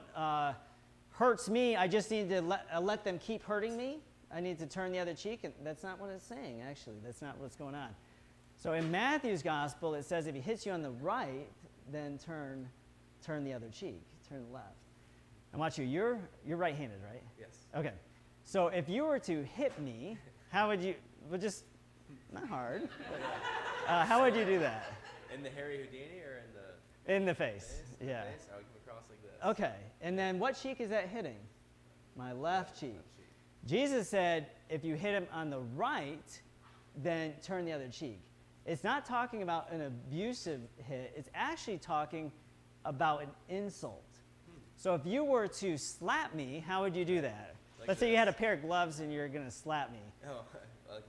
hurts me, I just need to let them keep hurting me? I need to turn the other cheek? And that's not what it's saying, actually. That's not what's going on. So in Matthew's gospel, it says if he hits you on the right, then turn the other cheek, turn left. I want you, you're right-handed, right? Yes. Okay. So if you were to hit me, how would you, well, just, not hard, how would you do that? In the Harry Houdini or in the In the face, In yeah. the face? I would come across like this. Okay, and then what cheek is that hitting? My left cheek. Jesus said if you hit him on the right, then turn the other cheek. It's not talking about an abusive hit. It's actually talking about an insult. So if you were to slap me, how would you do that? Like Let's say you this. had a pair of gloves and you're going to slap me. Oh, like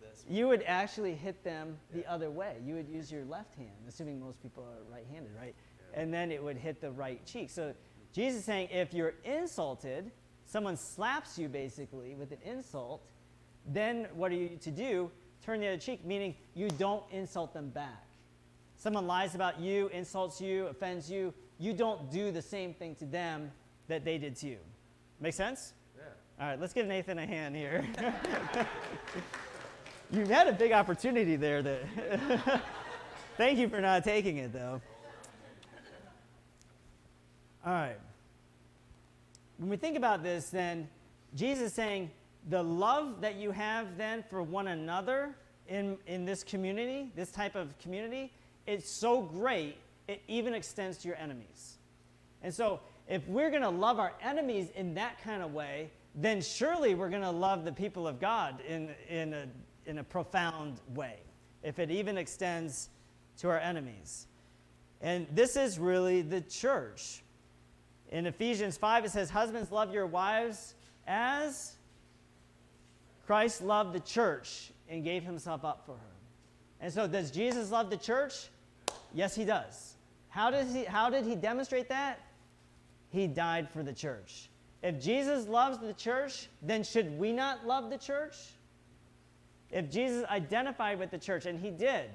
this. You would actually hit them the other way. You would use your left hand, assuming most people are right-handed, right? Yeah. And then it would hit the right cheek. So Jesus is saying if you're insulted, someone slaps you basically with an insult, then what are you to do? Turn the other cheek, meaning you don't insult them back. Someone lies about you, insults you, offends you, you don't do the same thing to them that they did to you. Make sense? Yeah. All right, let's give Nathan a hand here. You had a big opportunity there. Thank you for not taking it, though. All right. When we think about this, then, Jesus is saying the love that you have then for one another in this community, this type of community, it's so great, it even extends to your enemies. And so if we're going to love our enemies in that kind of way, then surely we're going to love the people of God in a profound way, if it even extends to our enemies. And this is really the church. In Ephesians 5, it says, husbands, love your wives as Christ loved the church and gave himself up for her. And so does Jesus love the church? Yes, he does. How did he demonstrate that? He died for the church. If Jesus loves the church, then should we not love the church? If Jesus identified with the church, and he did.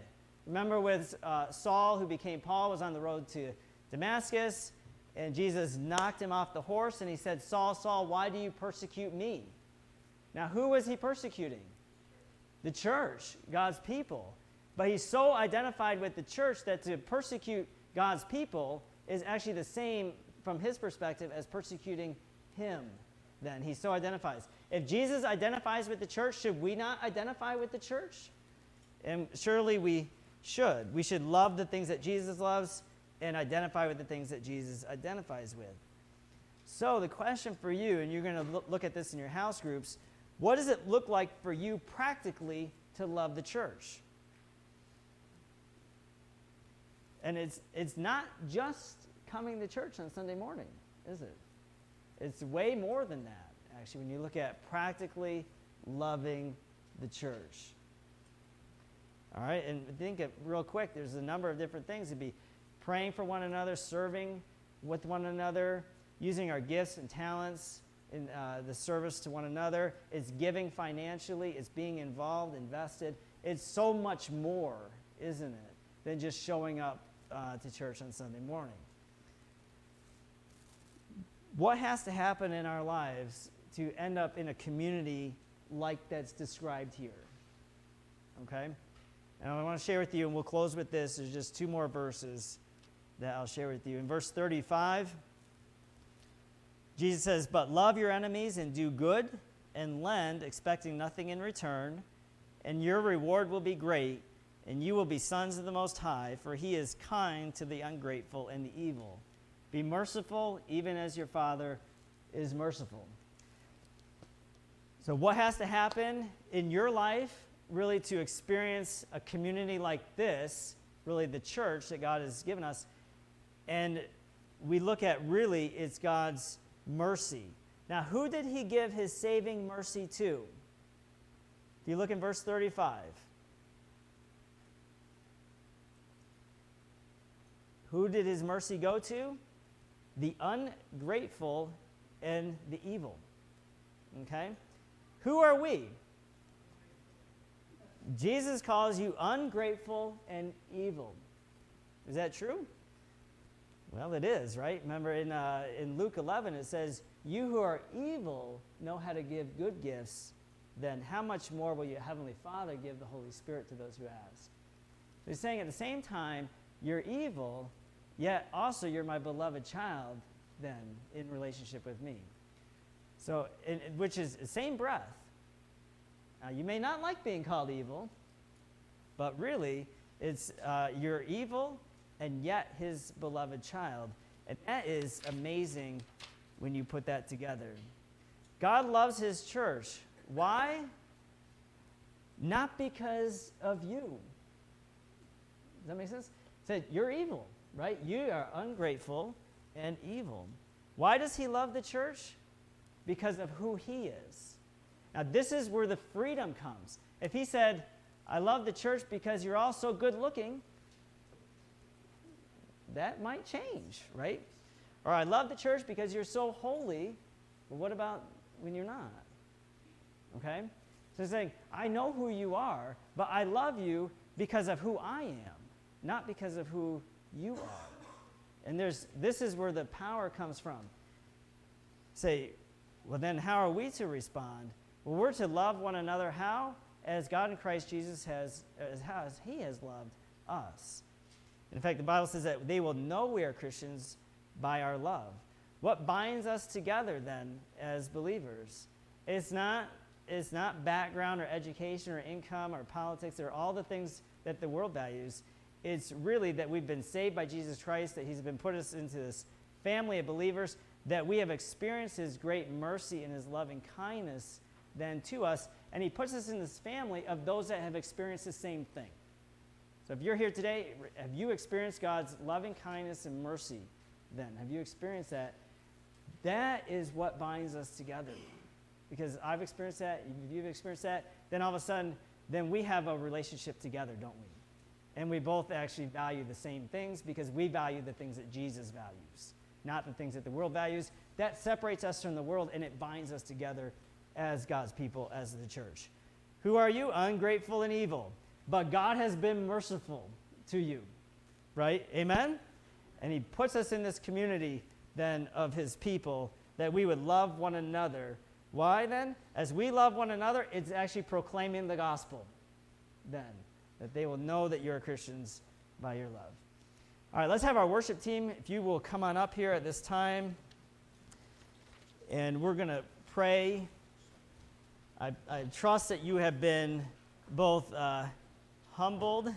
Remember with Saul, who became Paul, was on the road to Damascus, and Jesus knocked him off the horse, and he said, Saul, Saul, why do you persecute me? Now, who was he persecuting? The church, God's people. But he's so identified with the church that to persecute God's people is actually the same, from his perspective, as persecuting him. Then he so identifies. If Jesus identifies with the church, should we not identify with the church? And surely we should. We should love the things that Jesus loves and identify with the things that Jesus identifies with. So the question for you, and you're going to look at this in your house groups, what does it look like for you practically to love the church? And it's not just coming to church on Sunday morning, is it? It's way more than that, actually, when you look at practically loving the church. All right, and think of real quick, there's a number of different things. It'd be praying for one another, serving with one another, using our gifts and talents in the service to one another. It's giving financially. It's being involved, invested. It's so much more, isn't it, than just showing up to church on Sunday morning. What has to happen in our lives to end up in a community like that's described here? Okay? And I want to share with you, and we'll close with this. There's just two more verses that I'll share with you. In verse 35, Jesus says, "But love your enemies and do good and lend, expecting nothing in return, and your reward will be great, and you will be sons of the Most High, for he is kind to the ungrateful and the evil. Be merciful, even as your Father is merciful." So what has to happen in your life really to experience a community like this, really the church that God has given us? And we look at really it's God's mercy. Now, who did he give his saving mercy to? If you look in verse 35. Who did his mercy go to? The ungrateful and the evil. Okay? Who are we? Jesus calls you ungrateful and evil. Is that true? Well, it is, right? Remember in Luke 11 it says, "You who are evil know how to give good gifts, then how much more will your Heavenly Father give the Holy Spirit to those who ask?" So he's saying at the same time, you're evil, yet also you're my beloved child then in relationship with me. So, which is the same breath. Now, you may not like being called evil, but really, it's you're evil and yet his beloved child. And that is amazing when you put that together. God loves his church. Why? Not because of you. Does that make sense? It said, you're evil, right? You are ungrateful and evil. Why does he love the church? Because of who he is. Now, this is where the freedom comes. If he said, "I love the church because you're all so good looking," that might change, right? Or, "I love the church because you're so holy," but what about when you're not? Okay? So he's saying, I know who you are, but I love you because of who I am, not because of who you are. And this is where the power comes from. Say, well, then how are we to respond? Well, we're to love one another. How? As God in Christ Jesus has loved us. In fact, the Bible says that they will know we are Christians by our love. What binds us together then as believers? It's not background or education or income or politics or all the things that the world values. It's really that we've been saved by Jesus Christ, that he's been put us into this family of believers, that we have experienced his great mercy and his loving kindness then to us, and he puts us in this family of those that have experienced the same thing. So if you're here today, have you experienced God's loving kindness and mercy then? Have you experienced that? That is what binds us together. Because I've experienced that, you've experienced that, then all of a sudden, then we have a relationship together, don't we? And we both actually value the same things because we value the things that Jesus values, not the things that the world values. That separates us from the world, and it binds us together as God's people, as the church. Who are you? Ungrateful and evil. But God has been merciful to you, right? Amen? And he puts us in this community then of his people that we would love one another. Why then? As we love one another, it's actually proclaiming the gospel then, that they will know that you're Christians by your love. All right, let's have our worship team, if you will come on up here at this time, and we're going to pray. I trust that you have been both humbled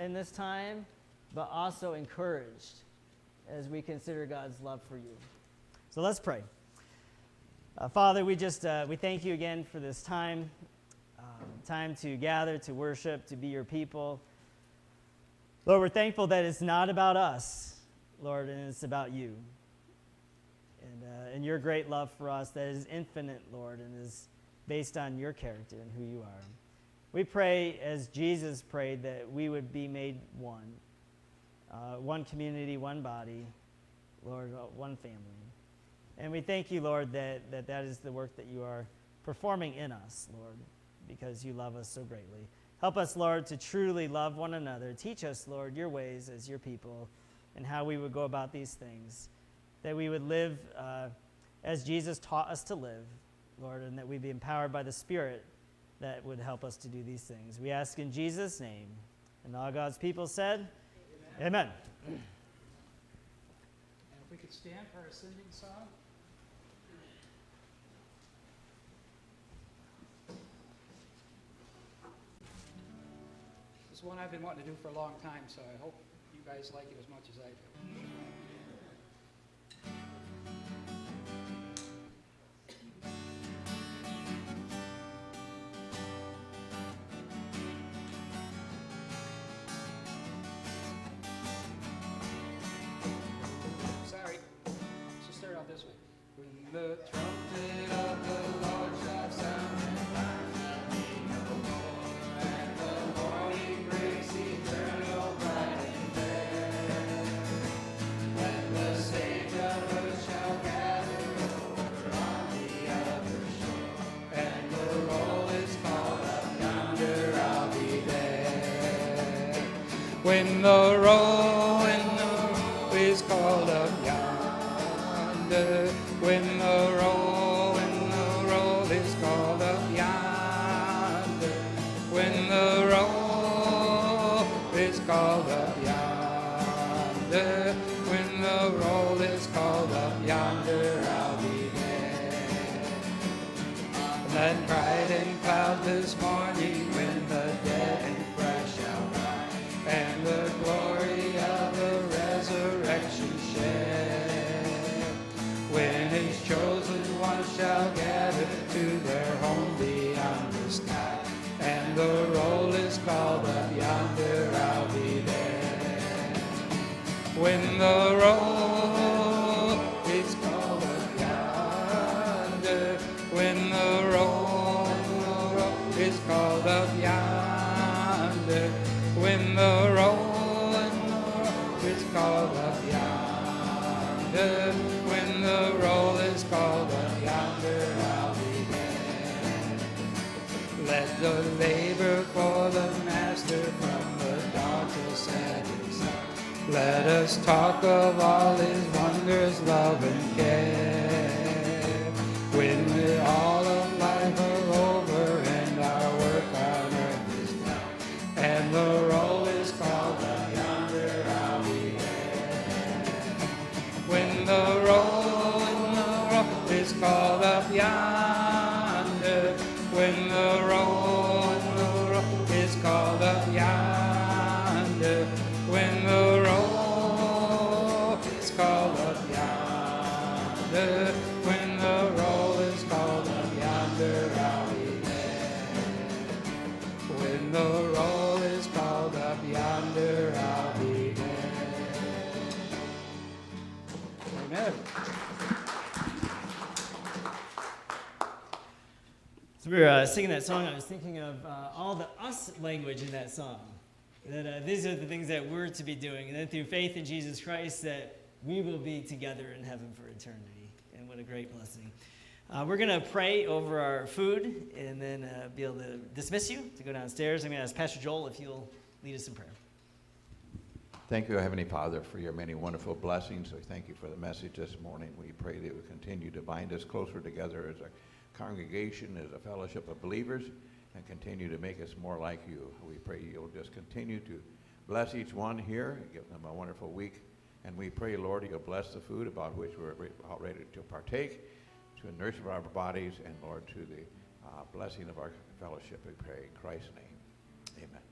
in this time, but also encouraged as we consider God's love for you. So let's pray. Father, we thank you again for this time to gather, to worship, to be your people. Lord, we're thankful that it's not about us, Lord, and it's about you. and your great love for us that is infinite, Lord, and is based on your character and who you are. We pray as Jesus prayed that we would be made one. One community, one body, Lord, one family. And we thank you, Lord, that is the work that you are performing in us, Lord, because you love us so greatly. Help us, Lord, to truly love one another. Teach us, Lord, your ways as your people and how we would go about these things, that we would live as Jesus taught us to live, Lord, and that we be empowered by the Spirit that would help us to do these things. We ask in Jesus' name. And all God's people said, Amen. And if we could stand for our ascending song. It's one I've been wanting to do for a long time, so I hope you guys like it as much as I do. Sorry. So start out this way. When the trumpet of the Lord shall sound, and the morning breaks eternal bright and fair, when the saints of earth shall gather over on the other shore, and the roll is called up yonder, I'll be there. When the roll is called up yonder, when the roll is called up yonder, when the roll is called up yonder, when the roll is called up yonder, I'll be there. That bright and cloudless morning, when the dead and fresh shall rise, and the glory of the resurrection share, when his chosen ones shall gather to their home beyond the sky, and the roll is called up yonder, I'll be there. When the roll is called up yonder, when the roll is called up yonder, when the roll is called up yonder, when the roll is called up yonder, I'll be there. Let the labor for the master from the dawn till setting sun. Let us talk of all his wonders, love and care. When we're all of life are over and our work on earth is done, and the roll is called up yonder, I'll be there. When the roll is called up yonder, when the roll is called up yonder, when the roll is called up yonder, when the roll is called up yonder, I'll be there. When the roll is called up yonder, I'll be there. Amen. So we were singing that song. I was thinking of all the us language in that song. That these are the things that we're to be doing. And then through faith in Jesus Christ, that we will be together in heaven for eternity. And what a great blessing. We're going to pray over our food and then be able to dismiss you to go downstairs. I'm going to ask Pastor Joel if you'll lead us in prayer. Thank you, Heavenly Father, for your many wonderful blessings. We thank you for the message this morning. We pray that it will continue to bind us closer together as a congregation, as a fellowship of believers, and continue to make us more like you. We pray you'll just continue to bless each one here and give them a wonderful week. And we pray, Lord, you'll bless the food about which we're all ready to partake, to the nourishment of our bodies, and, Lord, to the blessing of our fellowship, we pray in Christ's name. Amen.